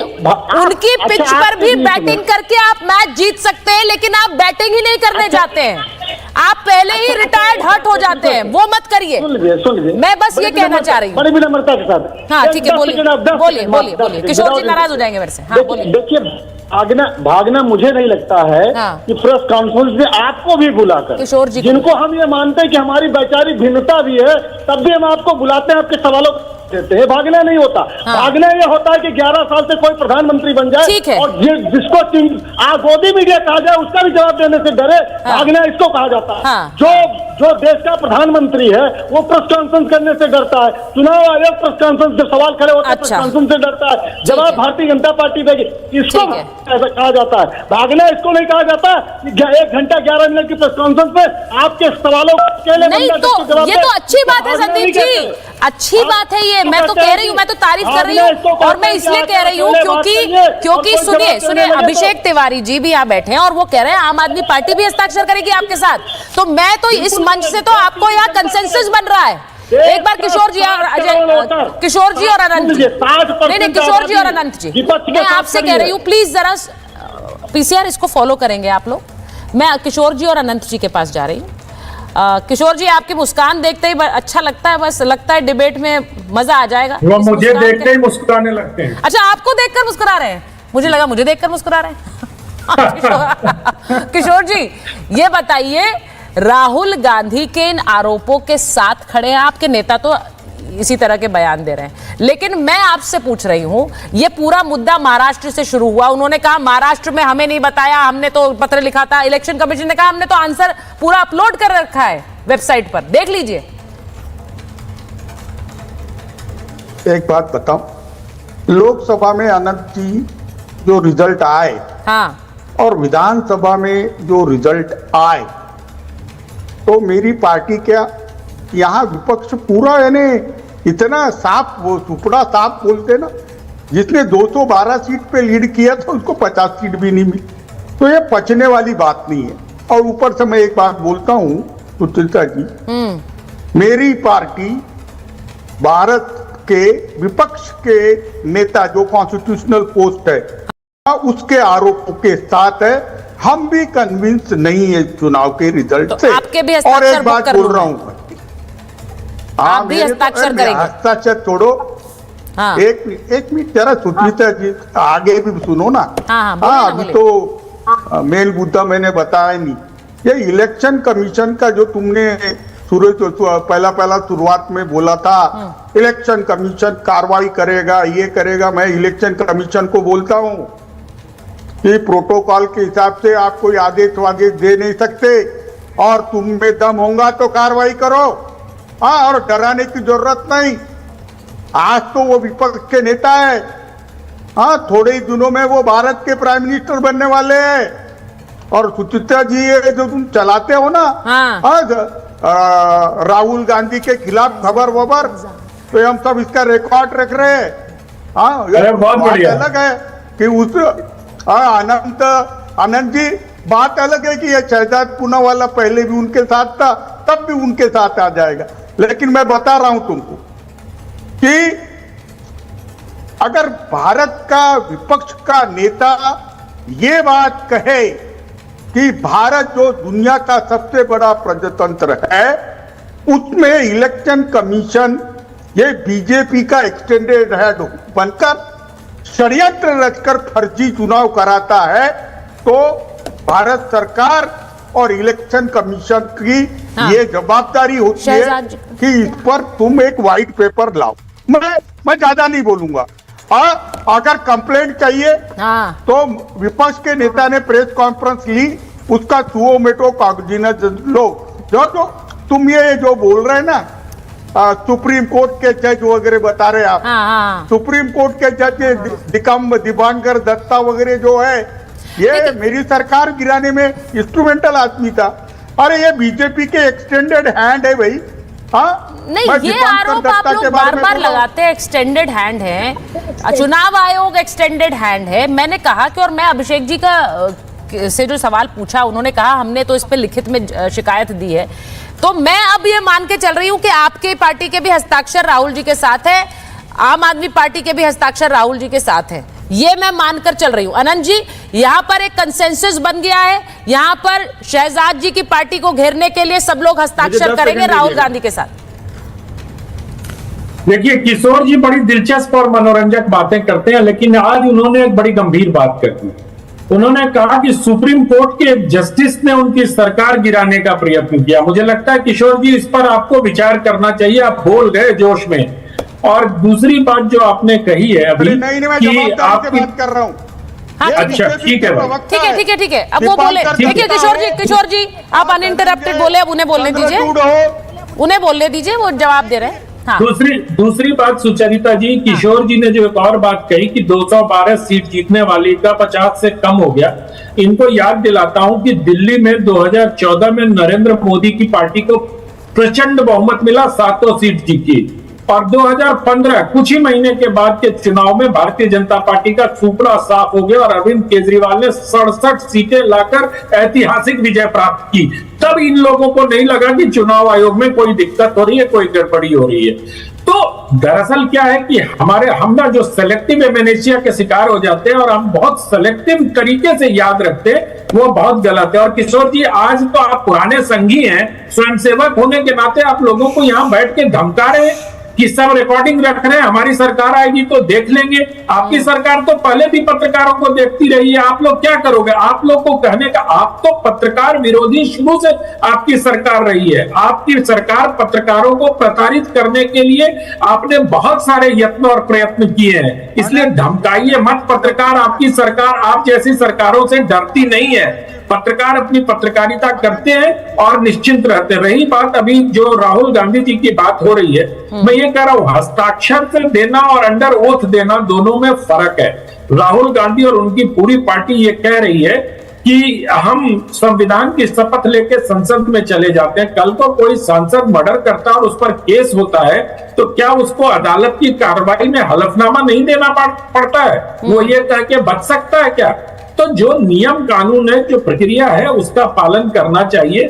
उनकी पिच पर भी बैटिंग करके आप मैच जीत सकते हैं, लेकिन आप बैटिंग ही नहीं करने जाते हैं। आप पहले ही रिटायर्ड हर्ट हो जाते हैं, वो मत करिए। सुन लीजिए, मैं बस ये कहना चाह रही हूँ। बड़ी विनम्रता के साथ। हाँ ठीक है, बोलिए। किशोर जी नाराज हो जाएंगे मेरे से। हाँ बोलिए। देखिए, भागना मुझे नहीं लगता है कि प्रेस कॉन्फ्रेंस में आपको भी बुलाकर, किशोर जी जिनको हम ये मानते हैं कि हमारी वैचारिक भिन्नता भी है, तब भी हम आपको बुलाते हैं, आपके सवालों देते हैं। भागना नहीं होता। भागना ये होता है कि 11 साल से कोई प्रधानमंत्री बन जाए और जिसको गोदी मीडिया कहा जाए उसका भी जवाब देने से डरे, भागना इसको कहा जाता है। जो देश का प्रधानमंत्री है वो प्रेस कॉन्फ्रेंस करने से डरता है। चुनाव आयोग प्रेस कॉन्फ्रेंस जब सवाल खड़े होते हैं प्रेस कॉन्फ्रेंस से डरता है। जवाब भारतीय जनता पार्टी देगी, इसको ऐसा कहा जाता है। भागना इसको नहीं कहा जाता। 1 घंटा 11 मिनट की प्रेस कॉन्फ्रेंस में आपके सवालों नहीं, तो ये तो अच्छी बात है संदीप जी, अच्छी बात है ये। मैं तो कह रही हूँ, मैं तो तारीफ कर रही हूँ, और मैं इसलिए कह रही हूँ क्योंकि सुनिए अभिषेक तिवारी जी भी यहाँ बैठे हैं और वो कह रहे हैं आम आदमी पार्टी भी हस्ताक्षर करेगी आपके साथ। तो मैं तो इस मंच से तो आपको यहाँ कंसेंसस बन रहा है। एक बार किशोर जी और किशोर जी और अनंत जी, नहीं किशोर जी और अनंत जी, मैं आपसे कह रही हूँ प्लीज जरा पीसीआर इसको फॉलो करेंगे आप लोग। मैं किशोर जी और अनंत जी के पास जा रही हूँ। किशोर जी, आपकी मुस्कान देखते ही अच्छा लगता है, बस लगता है डिबेट में मजा आ जाएगा। वो मुझे देखते ही मुस्कुराने लगते हैं। अच्छा, आपको देखकर मुस्कुरा रहे हैं? मुझे लगा मुझे देखकर मुस्कुरा रहे हैं। किशोर जी, ये बताइए, राहुल गांधी के इन आरोपों के साथ खड़े हैं, आपके नेता तो इसी तरह के बयान दे रहे हैं, लेकिन मैं आपसे पूछ रही हूं, ये पूरा मुद्दा महाराष्ट्र से शुरू हुआ। उन्होंने कहा महाराष्ट्र में हमें नहीं बताया, हमने तो पत्र लिखा था। इलेक्शन कमीशन ने कहा हमने तो आंसर पूरा अपलोड कर रखा है वेबसाइट पर, देख लीजिए। एक बात बताओ, लोकसभा में अनंत जी जो रिजल्ट आए, हाँ, और विधानसभा में जो रिजल्ट आए, तो मेरी पार्टी क्या यहाँ विपक्ष पूरा यानी इतना साफ, वो टुकड़ा साफ बोलते ना, जिसने 212 सीट पे लीड किया था उसको 50 सीट भी नहीं मिली। तो ये पचने वाली बात नहीं है। और ऊपर से मैं एक बात बोलता हूँ सुचिता जी, मेरी पार्टी भारत के विपक्ष के नेता जो कॉन्स्टिट्यूशनल पोस्ट है उसके आरोपों के साथ है। हम भी कन्विंस नहीं है चुनाव के रिजल्ट से। आपके भी और एक बात बोल रहा हूँ, आप भी हस्ताक्षर करेंगे? हस्ताक्षर छोड़ो, हाँ। एक मिनट जरा सुचिता जी आगे भी सुनो ना। हाँ, अभी तो मेन मुद्दा मैंने बताया नहीं। ये इलेक्शन कमीशन का जो तुमने पहला शुरुआत में बोला था, इलेक्शन कमीशन कार्रवाई करेगा, ये करेगा। मैं इलेक्शन कमीशन को बोलता हूँ कि प्रोटोकॉल के हिसाब से आप कोई आदेश वादेश दे नहीं सकते, और तुम में दम होगा तो कार्रवाई करो। हाँ, और डराने की जरूरत नहीं। आज तो वो विपक्ष के नेता है, हाँ, थोड़े ही दिनों में वो भारत के प्राइम मिनिस्टर बनने वाले हैं। और सुचित्रा जी ये जो तुम चलाते हो ना, हाँ, राहुल गांधी के खिलाफ खबर वबर, तो हम सब इसका रिकॉर्ड रख रहे हैं। हाँ, बहुत बढ़िया अलग है कि उस आनंद जी, बात अलग है कि ये शहजाद पूना वाला पहले भी उनके साथ था, तब भी उनके साथ आ जाएगा। लेकिन मैं बता रहा हूं तुमको कि अगर भारत का विपक्ष का नेता ये बात कहे कि भारत जो दुनिया का सबसे बड़ा प्रजातंत्र है, उसमें इलेक्शन कमीशन ये बीजेपी का एक्सटेंडेड हेड बनकर षड्यंत्र रचकर फर्जी चुनाव कराता है, तो भारत सरकार और इलेक्शन कमीशन की ये जवाबदारी होती है कि इस पर तुम एक व्हाइट पेपर लाओ। मैं ज्यादा नहीं बोलूंगा। अगर कंप्लेंट चाहिए तो विपक्ष के नेता ने प्रेस कॉन्फ्रेंस ली, उसका सुओमेटो कागजिनस लो। जो तुम ये जो बोल रहे हैं ना, सुप्रीम कोर्ट के जज वगैरह बता रहे आप, सुप्रीम कोर्ट के जज दिबांकर दत्ता वगैरह जो है, ये मेरी सरकार गिराने में इंस्ट्रूमेंटल आदमी था। अरे ये बीजेपी के एक्सटेंडेड हैंड है भाई। हाँ, नहीं, ये आरोप आप लोग बार बार लगाते हैं, एक्सटेंडेड हैंड है, चुनाव आयोग एक्सटेंडेड हैंड है। मैंने कहा कि, और मैं अभिषेक जी का से जो सवाल पूछा, उन्होंने कहा हमने तो इस पे लिखित में शिकायत दी है, तो मैं अब ये मान के चल रही हूं कि आपके पार्टी के भी हस्ताक्षर राहुल जी के साथ है, आम आदमी पार्टी के भी हस्ताक्षर राहुल जी के साथ है। ये मैं मानकर चल रही हूं। अनंत जी, यहां पर एक कंसेंसस बन गया है, यहां पर शहजाद जी की पार्टी को घेरने के लिए सब लोग हस्ताक्षर करेंगे राहुल गांधी के साथ। देखिए, किशोर जी बड़ी दिलचस्प और मनोरंजक बातें करते हैं, लेकिन आज उन्होंने एक बड़ी गंभीर बात कर दी। उन्होंने कहा कि सुप्रीम कोर्ट के जस्टिस ने उनकी सरकार गिराने का प्रयत्न किया। मुझे लगता है किशोर जी, इस पर आपको विचार करना चाहिए। आप बोल गए जोश में। और दूसरी बात जो आपने कही है अभी कि आपकी बात कर रहा हूँ। अच्छा, ठीक है ठीक है, अब वो बोले। देखिए किशोर जी आप अनइंटरप्टेड बोले, अब उन्हें बोलने दीजिए, वो जवाब दे रहे हैं। हाँ। दूसरी बात सुचरिता जी, किशोर जी ने जो एक और बात कही कि 212 सीट जीतने वाली का 50 से कम हो गया। इनको याद दिलाता हूं कि दिल्ली में 2014 में नरेंद्र मोदी की पार्टी को प्रचंड बहुमत मिला, 7 सीट जीती। और 2015 कुछ ही महीने के बाद के चुनाव में भारतीय जनता पार्टी का सुपड़ा साफ हो गया और अरविंद केजरीवाल ने 67 सीटें लाकर ऐतिहासिक विजय प्राप्त की। तब इन लोगों को नहीं लगा कि चुनाव आयोग में कोई दिक्कत हो रही है, कोई गड़बड़ी हो रही है। तो दरअसल क्या है कि हम ना जो सेलेक्टिव एमनेसिया के शिकार हो जाते हैं और हम बहुत सेलेक्टिव तरीके से याद रखते हैं, वो बहुत गलत है। और किशोर जी, आज तो आप पुराने संघी हैं, स्वयंसेवक होने के नाते आप लोगों को यहां बैठ के धमका रहे हैं कि सब रिकॉर्डिंग रख रहे हैं, हमारी सरकार आएगी तो देख लेंगे। आपकी सरकार तो पहले भी पत्रकारों को देखती रही है, आप लोग क्या करोगे? आप लोग को कहने का, आप तो पत्रकार विरोधी शुरू से आपकी सरकार रही है। आपकी सरकार पत्रकारों को प्रताड़ित करने के लिए आपने बहुत सारे यत्न और प्रयत्न किए हैं, इसलिए धमकाइए मत पत्रकार। आपकी सरकार आप जैसी सरकारों से डरती नहीं है। पत्रकार अपनी पत्रकारिता करते हैं और निश्चिंत रहते हैं। रही बात अभी जो राहुल गांधी जी की बात हो रही है, मैं ये कह रहा हूं, हस्ताक्षर से देना और अंडर ओथ देना दोनों में फर्क है। राहुल गांधी और उनकी पूरी पार्टी ये कह रही है कि हम संविधान की शपथ लेके संसद में चले जाते हैं। कल को कोई सांसद मर्डर करता है और उस पर केस होता है, तो क्या उसको अदालत की कार्रवाई में हलफनामा नहीं देना पड़ता है? वो ये कह के बच सकता है क्या? तो जो नियम कानून है, जो प्रक्रिया है, उसका पालन करना चाहिए।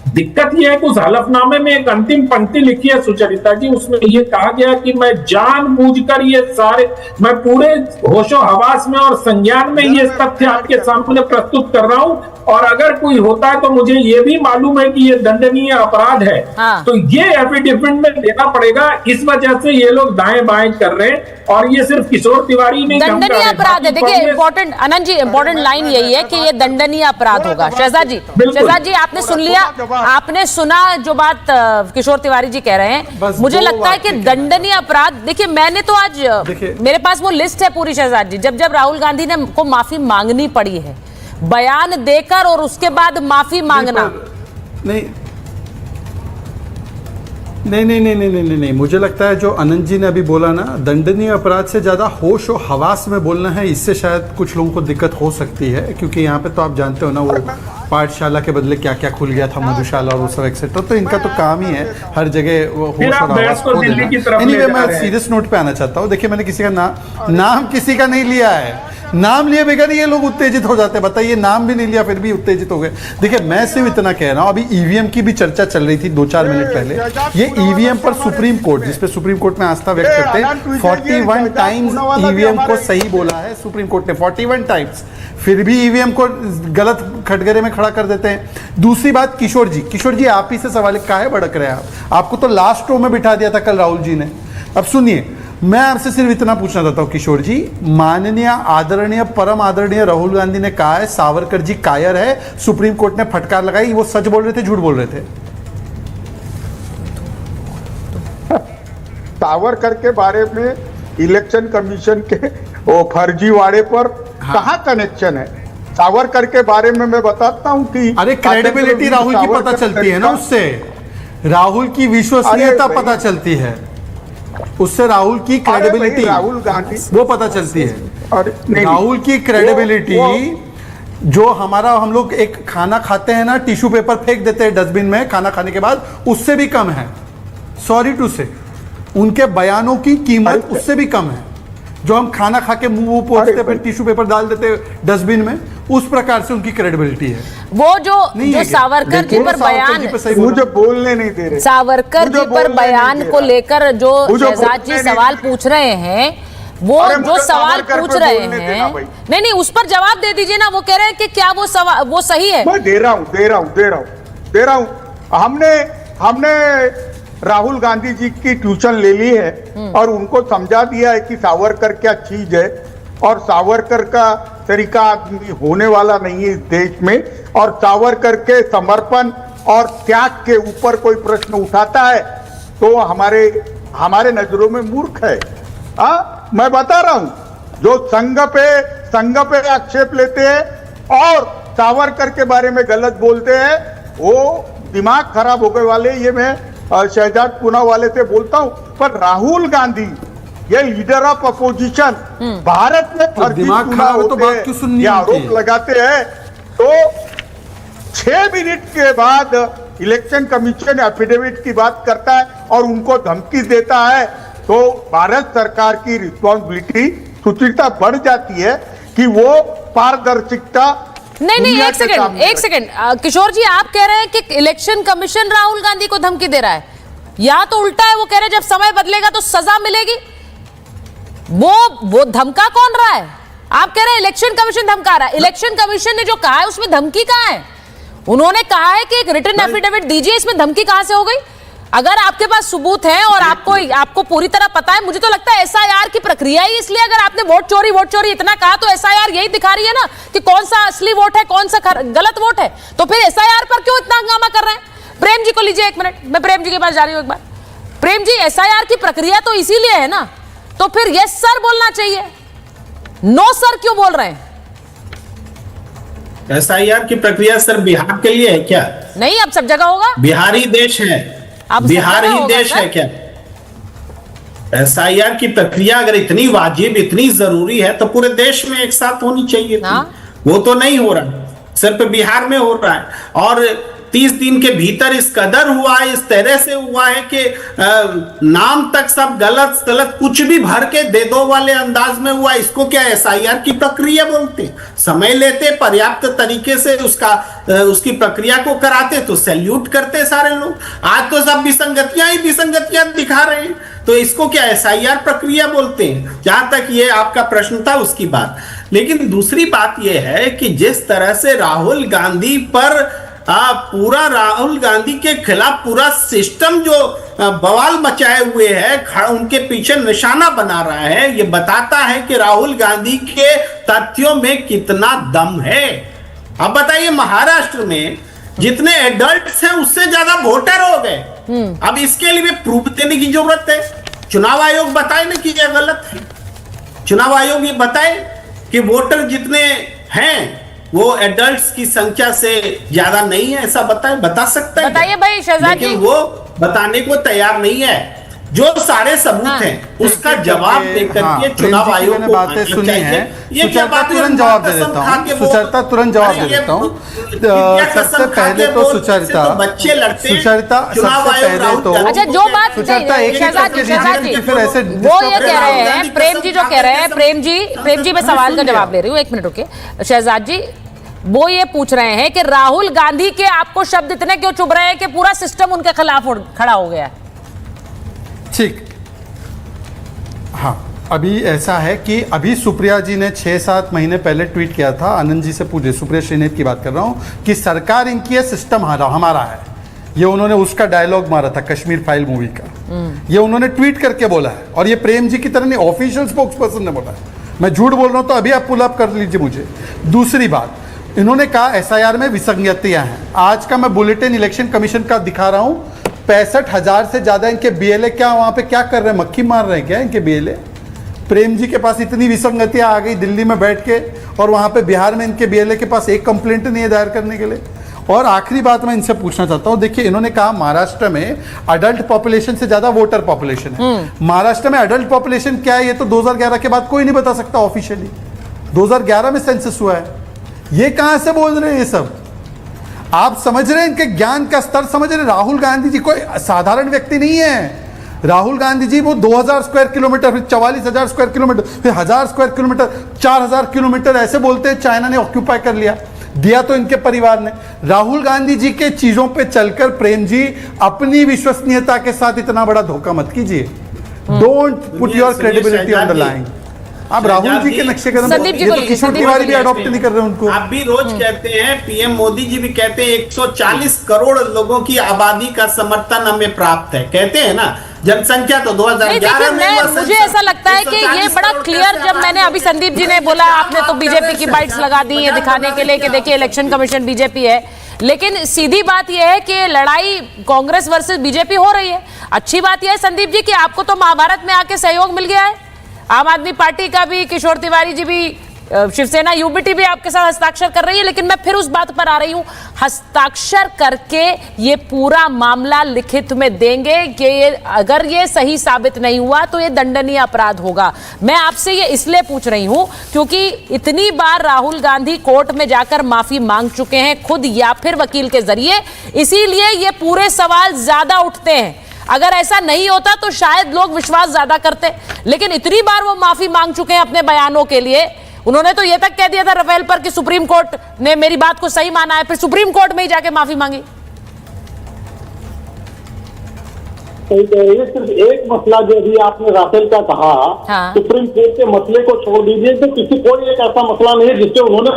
दिक्कत यह है कि उस हलफनामे में एक अंतिम पंक्ति लिखी है सुचरिता जी, उसमें यह कहा गया कि मैं जानबूझकर ये सारे, मैं पूरे होशो हवास में और संज्ञान में ये तथ्य आपके सामने प्रस्तुत कर रहा हूं, और अगर कोई होता है तो मुझे ये भी मालूम है कि ये दंडनीय अपराध है। हाँ। तो ये एफिडेविट में देना पड़ेगा। इस वजह से ये लोग दाएं बाएं कर रहे हैं, और ये सिर्फ किशोर तिवारी नहीं, दंडनीय अपराध है। देखिए इंपॉर्टेंट, अनंत जी, इंपॉर्टेंट लाइन यही है कि ये दंडनीय अपराध होगा। शहजाद जी आपने सुन लिया, आपने सुना जो बात किशोर तिवारी जी कह रहे हैं। मुझे लगता है कि दंडनीय अपराध, देखिए मैंने तो आज मेरे पास वो लिस्ट है पूरी शहजाद जी, जब राहुल गांधी ने को माफी मांगनी पड़ी है, बयान देकर और उसके बाद माफी मांगना। नहीं, मुझे लगता है जो अनंत जी ने अभी बोला ना, दंडनीय अपराध से ज्यादा होश और हवास में बोलना है, इससे शायद कुछ लोगों को दिक्कत हो सकती है। क्योंकि यहाँ पे तो आप जानते हो ना, वो पाठशाला के बदले क्या क्या खुल गया था, मधुशाला और वो सब एक्सेट्रा। तो इनका तो काम ही है हर जगह वो होश और हवास खो देना। एनीवे, मैं सीरियस नोट पे आना चाहता हूँ। देखिए, मैंने किसी का नाम किसी का नहीं लिया है। नाम लिए बगैर ये लोग उत्तेजित हो जाते हैं। बताइए, नाम भी नहीं लिया फिर भी उत्तेजित हो गए। देखिए, मैं सिर्फ इतना कह रहा हूं, अभी ईवीएम की भी चर्चा चल रही थी 2-4 मिनट पहले। ये ईवीएम पर सुप्रीम कोर्ट, जिसपे सुप्रीम कोर्ट में आस्था व्यक्त करते हैं, 41 टाइम्स ईवीएम को सही बोला है सुप्रीम कोर्ट ने, 41 टाइम्स। फिर भी ईवीएम को गलत खटगरे में खड़ा कर देते हैं। दूसरी बात, किशोर जी आप ही से सवाल काहे भड़क रहे हैं? आपको तो लास्ट रो में बिठा दिया था कल राहुल जी ने। अब सुनिए, मैं आपसे सिर्फ इतना पूछना चाहता हूं किशोर जी, माननीय आदरणीय परम आदरणीय राहुल गांधी ने कहा है सावरकर जी कायर है, सुप्रीम कोर्ट ने फटकार लगाई, वो सच बोल रहे थे झूठ बोल रहे थे? सावरकर के बारे में इलेक्शन कमीशन के वो फर्जीवाड़े पर कहां कनेक्शन है? सावरकर के बारे में मैं बताता हूं कि अरे क्रेडिबिलिटी राहुल की पता चलती है ना, उससे राहुल की विश्वसनीयता पता चलती है, उससे राहुल की क्रेडिबिलिटी, राहुल गांधी वो पता चलती है। राहुल की क्रेडिबिलिटी, जो हम लोग एक खाना खाते हैं ना, टिश्यू पेपर फेंक देते हैं डस्टबिन में खाना खाने के बाद, उससे भी कम है। सॉरी टू से, उनके बयानों की कीमत उससे भी कम है। जो हम खाना खा के मुंह पोंछते फिर टिश्यू पेपर डाल देते डस्टबिन में, उस प्रकार से उनकी क्रेडिबिलिटी है। वो जो सावरकर जी पर बयान, मुझे बोलने नहीं दे रहे, सावरकर जी पर बयान को लेकर जो शहजाद जी सवाल पूछ रहे हैं, वो अरे जो मुझे सवाल सावरकर पूछ पे रहे बोलने देना हैं, भाई। नहीं उस पर जवाब दे दीजिए ना। वो कह रहे हैं कि क्या वो सवाल वो सही है। मैं दे रहा हूं। हमने राहुल गांधी जी की ट्यूशन ले ली है और उनको समझा दिया है कि सावरकर क्या चीज है और सावरकर का तरीका आदमी होने वाला नहीं है इस देश में, और सावरकर के समर्पण और त्याग के ऊपर कोई प्रश्न उठाता है तो हमारे नजरों में मूर्ख है। मैं बता रहा हूं, जो संघ पे आक्षेप लेते हैं और सावरकर के बारे में गलत बोलते हैं, वो दिमाग खराब हो गए वाले। ये मैं शहजाद पूना वाले से बोलता हूं। पर राहुल गांधी ये लीडर ऑफ अपोजिशन भारत में फर्जी चुनाव होते हैं, ये आरोप लगाते हैं तो 6 मिनट के बाद इलेक्शन कमीशन एफिडेविट की बात करता है और उनको धमकी देता है, तो भारत सरकार की रिस्पॉन्सिबिलिटी सुचिता बढ़ जाती है कि वो पारदर्शिता। नहीं एक सेकंड किशोर जी, आप कह रहे हैं कि इलेक्शन कमीशन राहुल गांधी को धमकी दे रहा है, या तो उल्टा है, वो कह रहे हैं जब समय बदलेगा तो सजा मिलेगी। वो धमका कौन रहा है? आप कह रहे हैं इलेक्शन कमीशन धमका रहा है। इलेक्शन कमीशन ने जो कहा है उसमें धमकी कहां है? उन्होंने कहा है कि एक रिटन एफिडेविट दीजिए, इसमें धमकी कहां से हो गई? अगर आपके पास सबूत है और आपको पूरी तरह पता है, मुझे तो लगता है एसआईआर की प्रक्रिया ही इसलिए, अगर आपने वोट चोरी इतना कहा तो एसआईआर यही दिखा रही है ना कि कौन सा असली वोट है, कौन सा गलत वोट है। तो फिर एसआईआर पर क्यों इतना हंगामा कर रहे हैं? प्रेम जी को लीजिए, 1 मिनट, मैं प्रेम जी के पास जा रही हूं एक बार। प्रेम जी, एसआईआर की प्रक्रिया तो इसीलिए है ना, तो फिर यस सर बोलना चाहिए, नो सर क्यों बोल रहे हैं? एसआईआर की प्रक्रिया सर बिहार के लिए है क्या? नहीं, अब सब जगह होगा। बिहारी देश है, बिहार ही देश है क्या? एसआईआर की प्रक्रिया अगर इतनी वाजिब, इतनी जरूरी है तो पूरे देश में एक साथ होनी चाहिए थी। वो तो नहीं हो रहा, सिर्फ बिहार में हो रहा है। और 30 दिन के भीतर इस कदर हुआ है, इस तरह से हुआ है कि नाम तक सब गलत कुछ भी भर के दे दो वाले अंदाज में हुआ। इसको क्या एसआईआर की प्रक्रिया बोलते? समय लेते, पर्याप्त तरीके से उसकी प्रक्रिया को कराते तो सैल्यूट करते सारे लोग। आज तो सब विसंगतियां दिखा रहे हैं, तो इसको क्या एसआईआर प्रक्रिया बोलते हैं? जहां तक ये आपका प्रश्न था उसकी बात। लेकिन दूसरी बात यह है कि जिस तरह से राहुल गांधी पर राहुल गांधी के खिलाफ पूरा सिस्टम जो बवाल मचाए हुए है, उनके पीछे निशाना बना रहा है, ये बताता है कि राहुल गांधी के तथ्यों में कितना दम है। अब बताइए, महाराष्ट्र में जितने एडल्ट्स हैं उससे ज्यादा वोटर हो गए। अब इसके लिए प्रूफ देने की जरूरत है। चुनाव आयोग बताए ना कि यह गलत है। चुनाव आयोग ये बताए कि वोटर जितने हैं वो एडल्ट्स की संख्या से ज्यादा नहीं है, ऐसा बता सकता है? बताइए भाई शहजाद जी। लेकिन वो बताने को तैयार नहीं है। जो सारे सबूत हैं उसका जवाब देकर के चुनाव आयोग को बातें सुनी है। सुचरिता तुरंत जवाब दे देता हूँ। सुचरिता तुरंत जवाब दे देता हूँ। सबसे पहले तो सुचरिता सबसे पहले तो अच्छा, जो बात सुचरिता एक फिर ऐसे वो ये कह रहे हैं, प्रेम जी जो कह रहे हैं, प्रेम जी मैं सवाल का जवाब ले रही हूँ, 1 मिनट रुके शहजाद जी। वो ये पूछ रहे हैं कि राहुल गांधी के आपको शब्द इतने क्यों चुभ रहे हैं कि पूरा सिस्टम उनके खिलाफ खड़ा हो गया है? ठीक, हाँ, अभी ऐसा है कि अभी सुप्रिया जी ने 6-7 महीने पहले ट्वीट किया था, आनंद जी से पूछे, सुप्रिया श्रीनेत की बात कर रहा हूं, कि सरकार इनकी है, सिस्टम हमारा है। ये उन्होंने उसका डायलॉग मारा था कश्मीर फाइल मूवी का, ये उन्होंने ट्वीट करके बोला है। और ये प्रेम जी की तरह नहीं, ऑफिशियल स्पोक्स पर्सन ने बोला है। मैं झूठ बोल रहा हूं तो अभी आप पुल अप कर लीजिए मुझे। दूसरी बात, इन्होंने कहा एसआईआर में विसंगतियां हैं। आज का मैं बुलेटिन इलेक्शन कमीशन का दिखा रहा हूं, 65,000 से ज्यादा इनके बीएलए क्या वहां पे क्या कर रहे हैं, मक्खी मार रहे हैं क्या इनके बीएलए? प्रेम जी के पास इतनी विसंगतियां आ गई दिल्ली में बैठ के, और वहां पे बिहार में इनके बीएलए के पास एक कंप्लेंट नहीं है दायर करने के लिए। और आखिरी बात मैं इनसे पूछना चाहता हूं, देखिए इन्होंने कहा महाराष्ट्र में अडल्ट पॉपुलेशन से ज्यादा वोटर पॉपुलेशन है। महाराष्ट्र में अडल्ट पॉपुलेशन क्या है ये तो 2011 के बाद कोई नहीं बता सकता ऑफिशियली। 2011 में सेंसस हुआ है, ये कहां से बोल रहे हैं ये सब? आप समझ रहे हैं इनके ज्ञान का स्तर समझ रहे हैं? राहुल गांधी जी कोई साधारण व्यक्ति नहीं है। राहुल गांधी जी वो 2000 स्क्वायर किलोमीटर, फिर 44,000 स्क्वायर किलोमीटर, फिर 1000 स्क्वायर किलोमीटर, 4000 किलोमीटर ऐसे बोलते हैं चाइना ने ऑक्यूपाई कर लिया, दिया तो इनके परिवार ने। राहुल गांधी जी के चीजों पे चलकर प्रेम जी अपनी विश्वसनीयता के साथ इतना बड़ा धोखा मत कीजिए। Don't put your credibility on the line. आप राहुल जी के नक्शे कदम, ये तो किशोर तिवारी भी अडॉप्ट नहीं कर रहे उनको। आप भी रोज कहते हैं, पीएम मोदी जी भी कहते हैं 140 करोड़ लोगों की आबादी का समर्थन हमें प्राप्त है, कहते हैं ना। जनसंख्या तो 2011 में मुझे ऐसा लगता है कि ये बड़ा क्लियर, जब मैंने अभी संदीप जी ने बोला आपने तो बीजेपी की बाइट्स लगा दी है दिखाने के लिए कि देखिए इलेक्शन कमीशन बीजेपी है, लेकिन सीधी बात यह है कि लड़ाई कांग्रेस वर्सेस बीजेपी हो रही है। अच्छी बात यह है संदीप जी कि आपको तो महाभारत में आके सहयोग मिल गया है, आम आदमी पार्टी का भी, किशोर तिवारी जी भी, शिवसेना यूबीटी भी आपके साथ हस्ताक्षर कर रही है। लेकिन मैं फिर उस बात पर आ रही हूं, हस्ताक्षर करके ये पूरा मामला लिखित में देंगे कि ये अगर ये सही साबित नहीं हुआ तो ये दंडनीय अपराध होगा। मैं आपसे ये इसलिए पूछ रही हूं क्योंकि इतनी बार राहुल गांधी कोर्ट में जाकर माफी मांग चुके हैं खुद या फिर वकील के जरिए, इसीलिए ये पूरे सवाल ज्यादा उठते हैं। अगर ऐसा नहीं होता तो शायद लोग विश्वास ज्यादा करते, लेकिन इतनी बार वो माफी मांग चुके हैं अपने बयानों के लिए। उन्होंने तो ये तक कह दिया था राफेल पर कि सुप्रीम कोर्ट ने मेरी बात को सही माना है, फिर सुप्रीम कोर्ट में ही जाके माफी मांगी। सिर्फ एक मसला जो अभी आपने राफेल का कहा, सुप्रीम कोर्ट के मसले को छोड़ दीजिए, तो किसी कोई एक ऐसा मसला नहीं है जिससे उन्होंने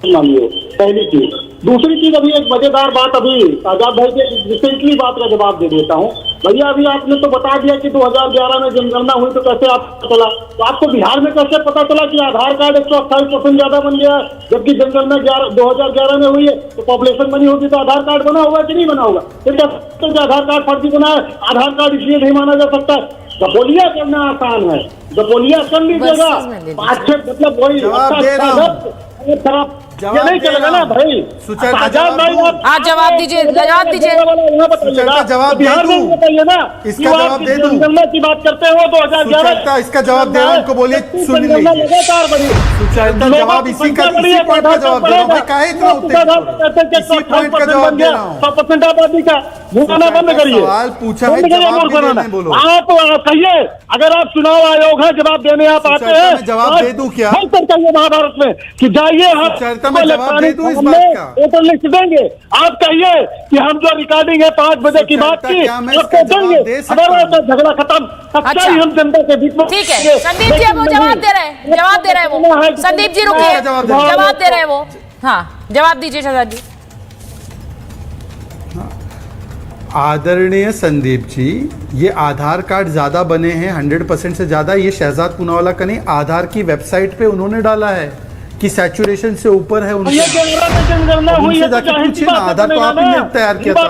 मानी हो, पहली चीज। दूसरी चीज, अभी एक मजेदार बात, अभी आजाद भाई के रिसेंटली बात का जवाब दे देता हूँ। भैया अभी आपने तो बता दिया कि 2011 में जनगणना हुई तो कैसे आपको चला, तो आपको बिहार में कैसे पता चला कि आधार कार्ड 128% ज्यादा बन गया, जबकि जनगणना 2011 में हुई है तो पॉपुलेशन बनी होगी तो आधार कार्ड बना होगा कि नहीं बना होगा? तो आधार कार्ड फर्जी बना है, आधार कार्ड इसलिए नहीं माना जा सकता। दपोलिया करना आसान है, दपोलिया कर लीजिएगा, मतलब वही ये नहीं चलेगा ना भाई। आजाद भाई आप जवाब दीजिए, जवाब दीजिए, बिहार में बताइए ना, इसका जवाब दे दूं। जनगणना की बात करते हो 2011, इसका जवाब दे रहा हूं, उनको बोलिए सुन लीजिए। लगातार बढ़ी, सुचेता जवाब इसी का पॉइंट का जवाब दे रहा हूं भाई, काहे इतना होते हैं? इसी पॉइंट का जवाब दे रहा हूं। 100% आबादी का मुंह बंद करिए, सवाल पूछा है, जवाब नहीं बोलो। आप कहिए, अगर आप चुनाव आयोग है, जवाब देने आप आते हैं, जवाब दे दूं क्या? कहिए महाभारत में कि जाइए आप मैं जवाब दे दूं इस बात का, वोटर लिस्ट देंगे। आप कहिए कि हम जो रिकॉर्डिंग है 5 बजे की बात की, आपको देंगे, हमारा झगड़ा खत्म। सच्चाई हम जनता के बीच में। ठीक है संदीप जी, वो जवाब दे रहे हैं, जवाब दे रहे हैं वो। संदीप जी रुकिए, जवाब दे रहे हैं वो। हाँ जवाब दीजिए शहजाद जी। आदरणीय संदीप जी, ये आधार कार्ड ज्यादा बने हैं 100% से ज्यादा, ये शहजाद पूनावाला का नहीं, आधार की वेबसाइट पे उन्होंने डाला है कि सैचुरेशन से ऊपर है उनसे जाके पूछिए ना। आधार तो आप ही ने तैयार किया था,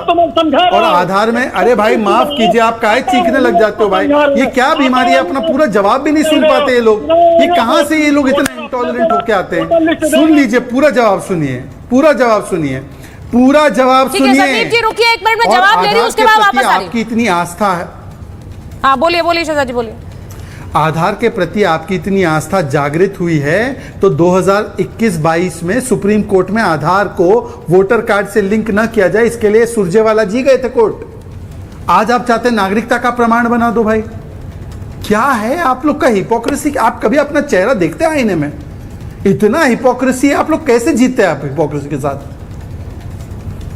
और आधार में, अरे भाई माफ कीजिए, आप काहे चीखने लग जाते हो भाई? ये क्या बीमारी है? अपना पूरा जवाब भी नहीं सुन पाते ये लोग, ये कहाँ से ये लोग इतना इंटॉलरेंट होके आते हैं? सुन लीजिए, पूरा जवाब सुनिए, पूरा जवाब सुनिए, पूरा जवाब सुनिए। संदीप जी रुकिए, एक मिनट में जवाब ले रही हूं, उसके बाद वापस आ रही हूं। आपकी इतनी आस्था है, हाँ बोलिए बोलिए शहजाद जी बोलिए। आधार के प्रति आपकी इतनी आस्था जागृत हुई है तो 2021-22 में सुप्रीम कोर्ट में आधार को वोटर कार्ड से लिंक न किया जाए, इसके लिए सुरजेवाला जी गए थे कोर्ट। आज आप चाहते हैं नागरिकता का प्रमाण बना दो भाई? क्या है आप लोग का हिपोक्रेसी? आप कभी अपना चेहरा देखते हैं आईने में? इतना हिपोक्रेसी है, आप लोग कैसे जीतते हैं आप हिपोक्रेसी के साथ?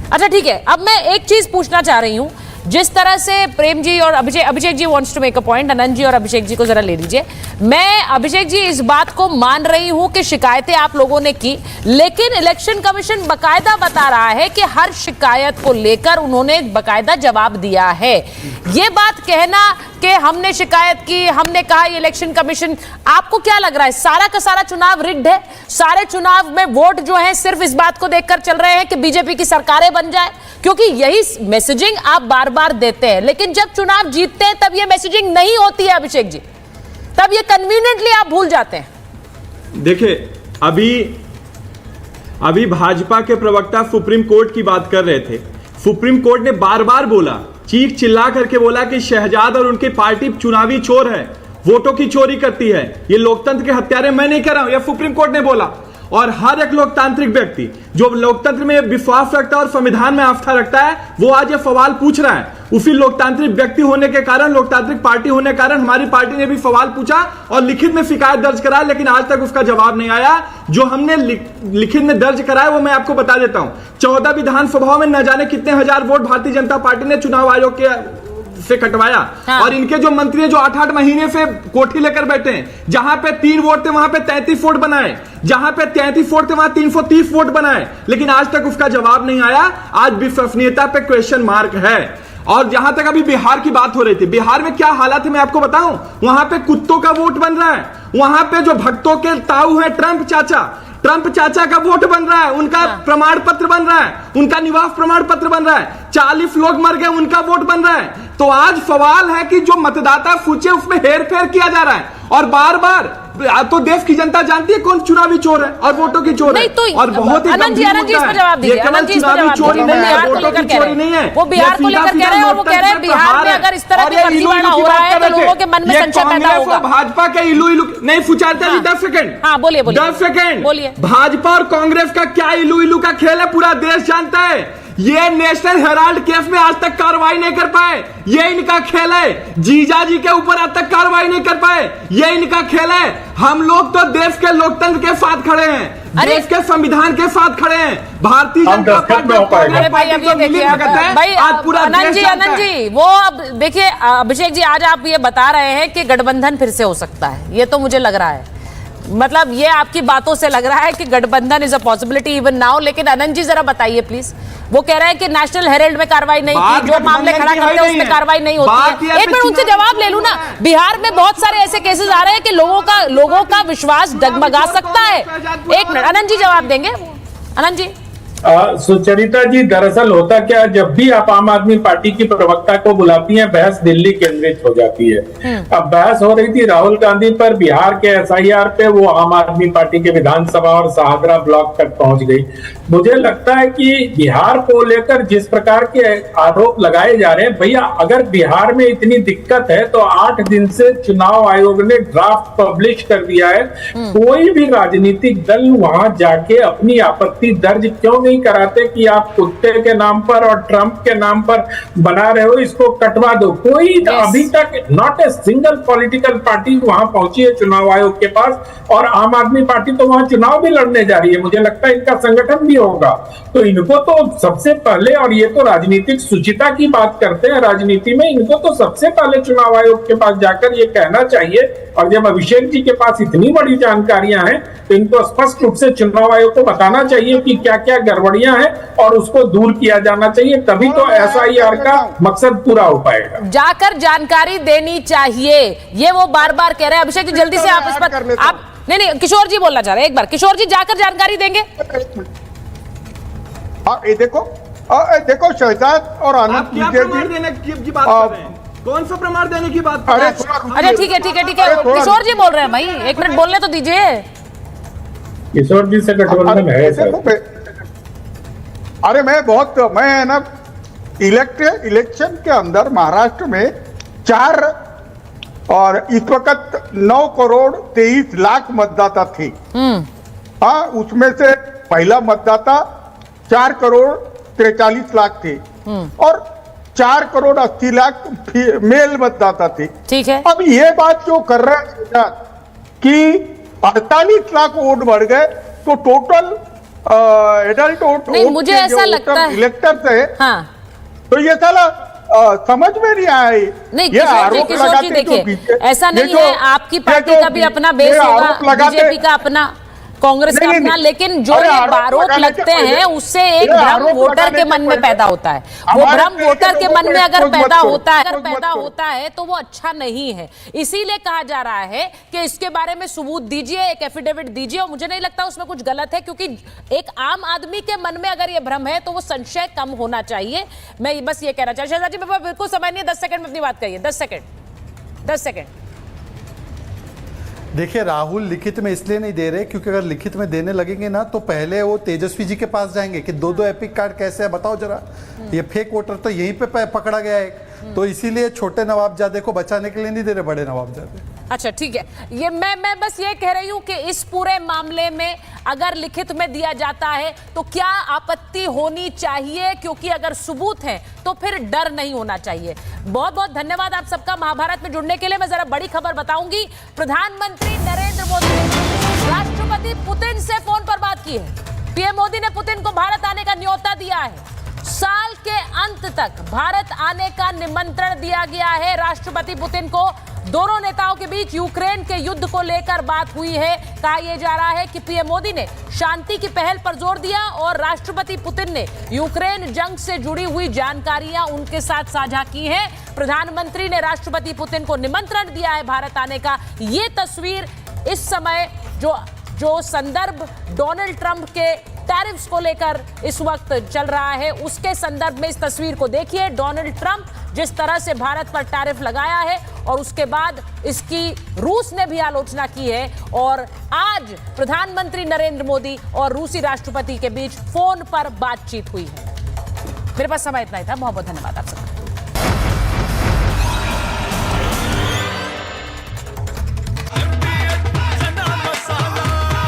अच्छा ठीक है, अब मैं एक चीज पूछना चाह रही हूं, जिस तरह से प्रेम जी और Abhishek ji wants to make a point, Anant ji और अभिषेक जी को जरा ले लीजिए। मैं अभिषेक जी इस बात को मान रही हूं कि शिकायतें आप लोगों ने की, लेकिन इलेक्शन कमीशन बकायदा बता रहा है कि हर शिकायत को लेकर उन्होंने बकायदा जवाब दिया है। ये बात कहना कि हमने शिकायत की, हमने कहा ये इलेक्शन कमीशन, आपको क्या लग रहा है सारा का सारा चुनाव रिग्ड है? सारे चुनाव में वोट जो है सिर्फ इस बात को देखकर चल रहे हैं कि बीजेपी की सरकारें बन जाए? क्योंकि यही मैसेजिंग आप बार बार देते हैं, लेकिन जब चुनाव जीतते हैं तब ये मैसेजिंग नहीं होती है अभिषेक जी, तब ये कन्वीनियंटली आप भूल जाते हैं। देखिए अभी भाजपा के प्रवक्ता सुप्रीम कोर्ट की बात कर रहे थे। सुप्रीम कोर्ट ने बार बार बोला, चीख चिल्ला करके बोला कि शहजाद और उनकी पार्टी चुनावी चोर है, वोटों की चोरी करती है, ये लोकतंत्र के हत्यारे। मैं नहीं कह रहा हूं, यह सुप्रीम कोर्ट ने बोला। और हर एक लोकतांत्रिक व्यक्ति जो लोकतंत्र में विश्वास रखता है और संविधान में आस्था रखता है, वो आज ये सवाल पूछ रहा है। उसी लोकतांत्रिक व्यक्ति होने के कारण, लोकतांत्रिक पार्टी होने के कारण हमारी पार्टी ने भी सवाल पूछा और लिखित में शिकायत दर्ज करा, लेकिन आज तक उसका जवाब नहीं आया। जो हमने लिखित में दर्ज कराया वो मैं आपको बता देता हूं। 14 विधानसभाओं में न जाने कितने हजार वोट भारतीय जनता पार्टी ने चुनाव आयोग के से कटवाया। हाँ। और इनके जो मंत्री हैं जो 8-8 महीने से कोठी लेकर बैठे हैं, जहां पे 3 वोट थे वहां पे 33 वोट बनाए, जहां पे 33 वोट थे वहां 330 वोट बनाए, लेकिन आज तक उसका जवाब नहीं आया। आज विश्वसनीयता पे क्वेश्चन मार्क है। और जहां तक अभी बिहार की बात हो रही थी, बिहार में क्या हालात है मैं आपको बताऊं। वहां पे कुत्तों का वोट बन रहा है, वहां पे जो भक्तों के ताऊ है ट्रंप चाचा का वोट बन रहा है, उनका प्रमाण पत्र बन रहा है, उनका निवास प्रमाण पत्र बन रहा है। 40 लोग मर गए, उनका वोट बन रहा है। तो आज सवाल है कि जो मतदाता सूची उसमें हेरफेर किया जा रहा है और बार बार। तो देश की जनता जानती है कौन चुनावी चोर है और वोटों की चोर है। तो और बहुत ही आनंद जी इस पर जवाब दीजिए। केवल चुनावी चोरी नहीं है, वोटों की चोरी नहीं है। वो बिहार को लेकर कह रहे हैं और वो कह रहे हैं बिहार में अगर इस तरह की फर्जीवाड़ा हो रहा है तो लोगों के मन में संशय पैदा होगा। भाजपा के इलू नहीं सुचारता जी 10 सेकंड। हाँ बोलिए 10 सेकंड बोलिए। भाजपा और कांग्रेस का क्या इलू का खेल है पूरा देश जानता है। ये नेशनल हेराल्ड केस में आज तक कार्रवाई नहीं कर पाए, ये इनका खेल है। जीजा जी के ऊपर आज तक कार्रवाई नहीं कर पाए, ये इनका खेल है। हम लोग तो देश के लोकतंत्र के साथ खड़े हैं, देश के संविधान के साथ खड़े हैं। भारतीय जनता पार्टी। अरे भाई अब ये देखिए भाई आज पूरा आनंद जी वो अब देखिए अभिषेक जी आज आप ये बता रहे हैं कि गठबंधन फिर से हो सकता है। ये तो मुझे लग रहा है, मतलब ये आपकी बातों से लग रहा है कि गठबंधन is a possibility even now. लेकिन आनंद जी जरा बताइए प्लीज। वो कह रहे हैं कि नेशनल हेराल्ड में कार्रवाई नहीं की, जो मामले खड़ा करते हैं उसमें कार्रवाई नहीं होती है। एक मिनट उनसे जवाब ले लूं ना। बिहार में बहुत सारे ऐसे केसेस आ रहे हैं कि लोगों का विश्वास डगमगा सकता है। एक मिनट आनंद जी जवाब देंगे। आनंद जी सुचरिता जी, दरअसल होता क्या, जब भी आप आम आदमी पार्टी की प्रवक्ता को बुलाती हैं बहस दिल्ली केंद्रित हो जाती है। अब बहस हो रही थी राहुल गांधी पर बिहार के SIR पे, वो आम आदमी पार्टी के विधानसभा और सहादरा ब्लॉक तक पहुंच गई। मुझे लगता है कि बिहार को लेकर जिस प्रकार के आरोप लगाए जा रहे हैं, भैया अगर बिहार में इतनी दिक्कत है तो 8 दिन से चुनाव आयोग ने ड्राफ्ट पब्लिश कर दिया है। कोई भी राजनीतिक दल वहां जाके अपनी आपत्ति दर्ज क्यों नहीं कराते कि आप कुत्ते के नाम पर और ट्रंप के नाम पर बना रहे हो, इसको कटवा दो। कोई अभी तक not a single political party वहां पहुंची है चुनाव आयोग के पास, और आम आदमी पार्टी तो वहां चुनाव भी लड़ने जा रही है। मुझे लगता है इनका संगठन भी होगा। तो इनको तो सबसे पहले, और ये तो राजनीतिक शुचिता की बात करते हैं राजनीति में, इनको तो सबसे पहले चुनाव आयोग के पास जाकर ये कहना चाहिए। और जब अभिषेक जी के पास इतनी बड़ी जानकारियां हैं तो इनको स्पष्ट रूप से चुनाव आयोग को बताना चाहिए कि क्या क्या गड़बड़ियां हैं और उसको दूर किया जाना चाहिए, तभी तो SIR का मकसद पूरा हो पाएगा। जाकर जानकारी देनी चाहिए, ये वो बार बार कह रहे हैं। अभिषेक जी जल्दी से आप इस पर आप नहीं किशोर जी बोलना चाह रहे हैं। एक बार किशोर जी जाकर जानकारी देंगे। हाँ ये देखो शहजाद और आनंद की बात कर रहे हैं, कौन सा प्रमाण देने की बात कर रहे हैं? अरे ठीक है किशोर जी बोल रहे हैं भाई, 1 मिनट बोलने तो दीजिए। किशोर जी से गठबंधन है सर। अरे मैं ना इलेक्शन के अंदर महाराष्ट्र में 4 और इस वक्त 9 करोड़ 23 लाख मतदाता थे। हाँ उसमें से पहला मतदाता 4 करोड़ 43 लाख थे और 4 करोड़ 80 लाख मेल मतदाता थे। ठीक है। अब ये बात जो कर रहे हैं कि 48 लाख वोट बढ़ गए तो टोटल एडल्ट वोट मुझे ऐसा लगता है इलेक्टर्स है। हाँ। तो ये साला समझ में नहीं आए। नहीं किशोर जी देखिए ऐसा नहीं है, आपकी पार्टी का भी अपना बेस होगा, बीजेपी का अपना, कांग्रेस का अपना, लेकिन जो ये आरोप लगते हैं उससे एक भ्रम वोटर के मन में पैदा होता है। वो भ्रम वोटर के मन में अगर पैदा होता है तो वो अच्छा नहीं है। इसीलिए कहा जा रहा है कि इसके बारे में सबूत दीजिए, एक एफिडेविट दीजिए। और मुझे नहीं लगता उसमें कुछ गलत है, क्योंकि एक आम आदमी के मन में अगर ये भ्रम है तो वो संशय कम होना चाहिए। मैं बस ये कहना चाहूँ। शहजाद जी बिल्कुल समय नहीं है, 10 सेकंड में अपनी बात कहिए। 10 सेकंड। देखिए राहुल लिखित में इसलिए नहीं दे रहे क्योंकि अगर लिखित में देने लगेंगे ना तो पहले वो तेजस्वी जी के पास जाएंगे कि 2 एपिक कार्ड कैसे है बताओ जरा। ये फेक वोटर तो यहीं पे पकड़ा गया है, तो इसीलिए छोटे नवाबजादे को बचाने के लिए नहीं दे रहे बड़े नवाबजादे। अच्छा ठीक है, ये मैं बस ये कह रही हूं कि इस पूरे मामले में अगर लिखित में दिया जाता है तो क्या आपत्ति होनी चाहिए, क्योंकि अगर सबूत है तो फिर डर नहीं होना चाहिए। बहुत बहुत धन्यवाद आप सबका महाभारत में जुड़ने के लिए। मैं जरा बड़ी खबर बताऊंगी। प्रधानमंत्री नरेंद्र मोदी ने राष्ट्रपति पुतिन से फोन पर बात की है। पीएम मोदी ने पुतिन को भारत आने का न्योता दिया है। साल के अंत तक भारत आने का निमंत्रण दिया गया है राष्ट्रपति पुतिन को। दोनों नेताओं के बीच यूक्रेन के युद्ध को लेकर बात हुई है। कहा यह जा रहा है कि पीएम मोदी ने शांति की पहल पर जोर दिया और राष्ट्रपति पुतिन ने यूक्रेन जंग से जुड़ी हुई जानकारियां उनके साथ साझा की हैं। प्रधानमंत्री ने राष्ट्रपति पुतिन को निमंत्रण दिया है भारत आने का। ये तस्वीर इस समय जो संदर्भ डोनाल्ड ट्रंप के टैरिफ्स को लेकर इस वक्त चल रहा है, उसके संदर्भ में इस तस्वीर को देखिए। डोनाल्ड ट्रंप जिस तरह से भारत पर टैरिफ लगाया है और उसके बाद इसकी रूस ने भी आलोचना की है और आज प्रधानमंत्री नरेंद्र मोदी और रूसी राष्ट्रपति के बीच फोन पर बातचीत हुई है। मेरे पास समय इतना ही था। बहुत बहुत धन्यवाद आप सबका।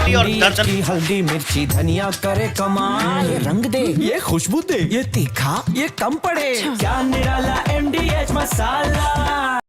और दर्जन हल्दी मिर्ची धनिया करे कमाल, ये रंग दे, ये खुशबू दे, ये तीखा, ये कम पड़े, क्या निराला MDH मसाला।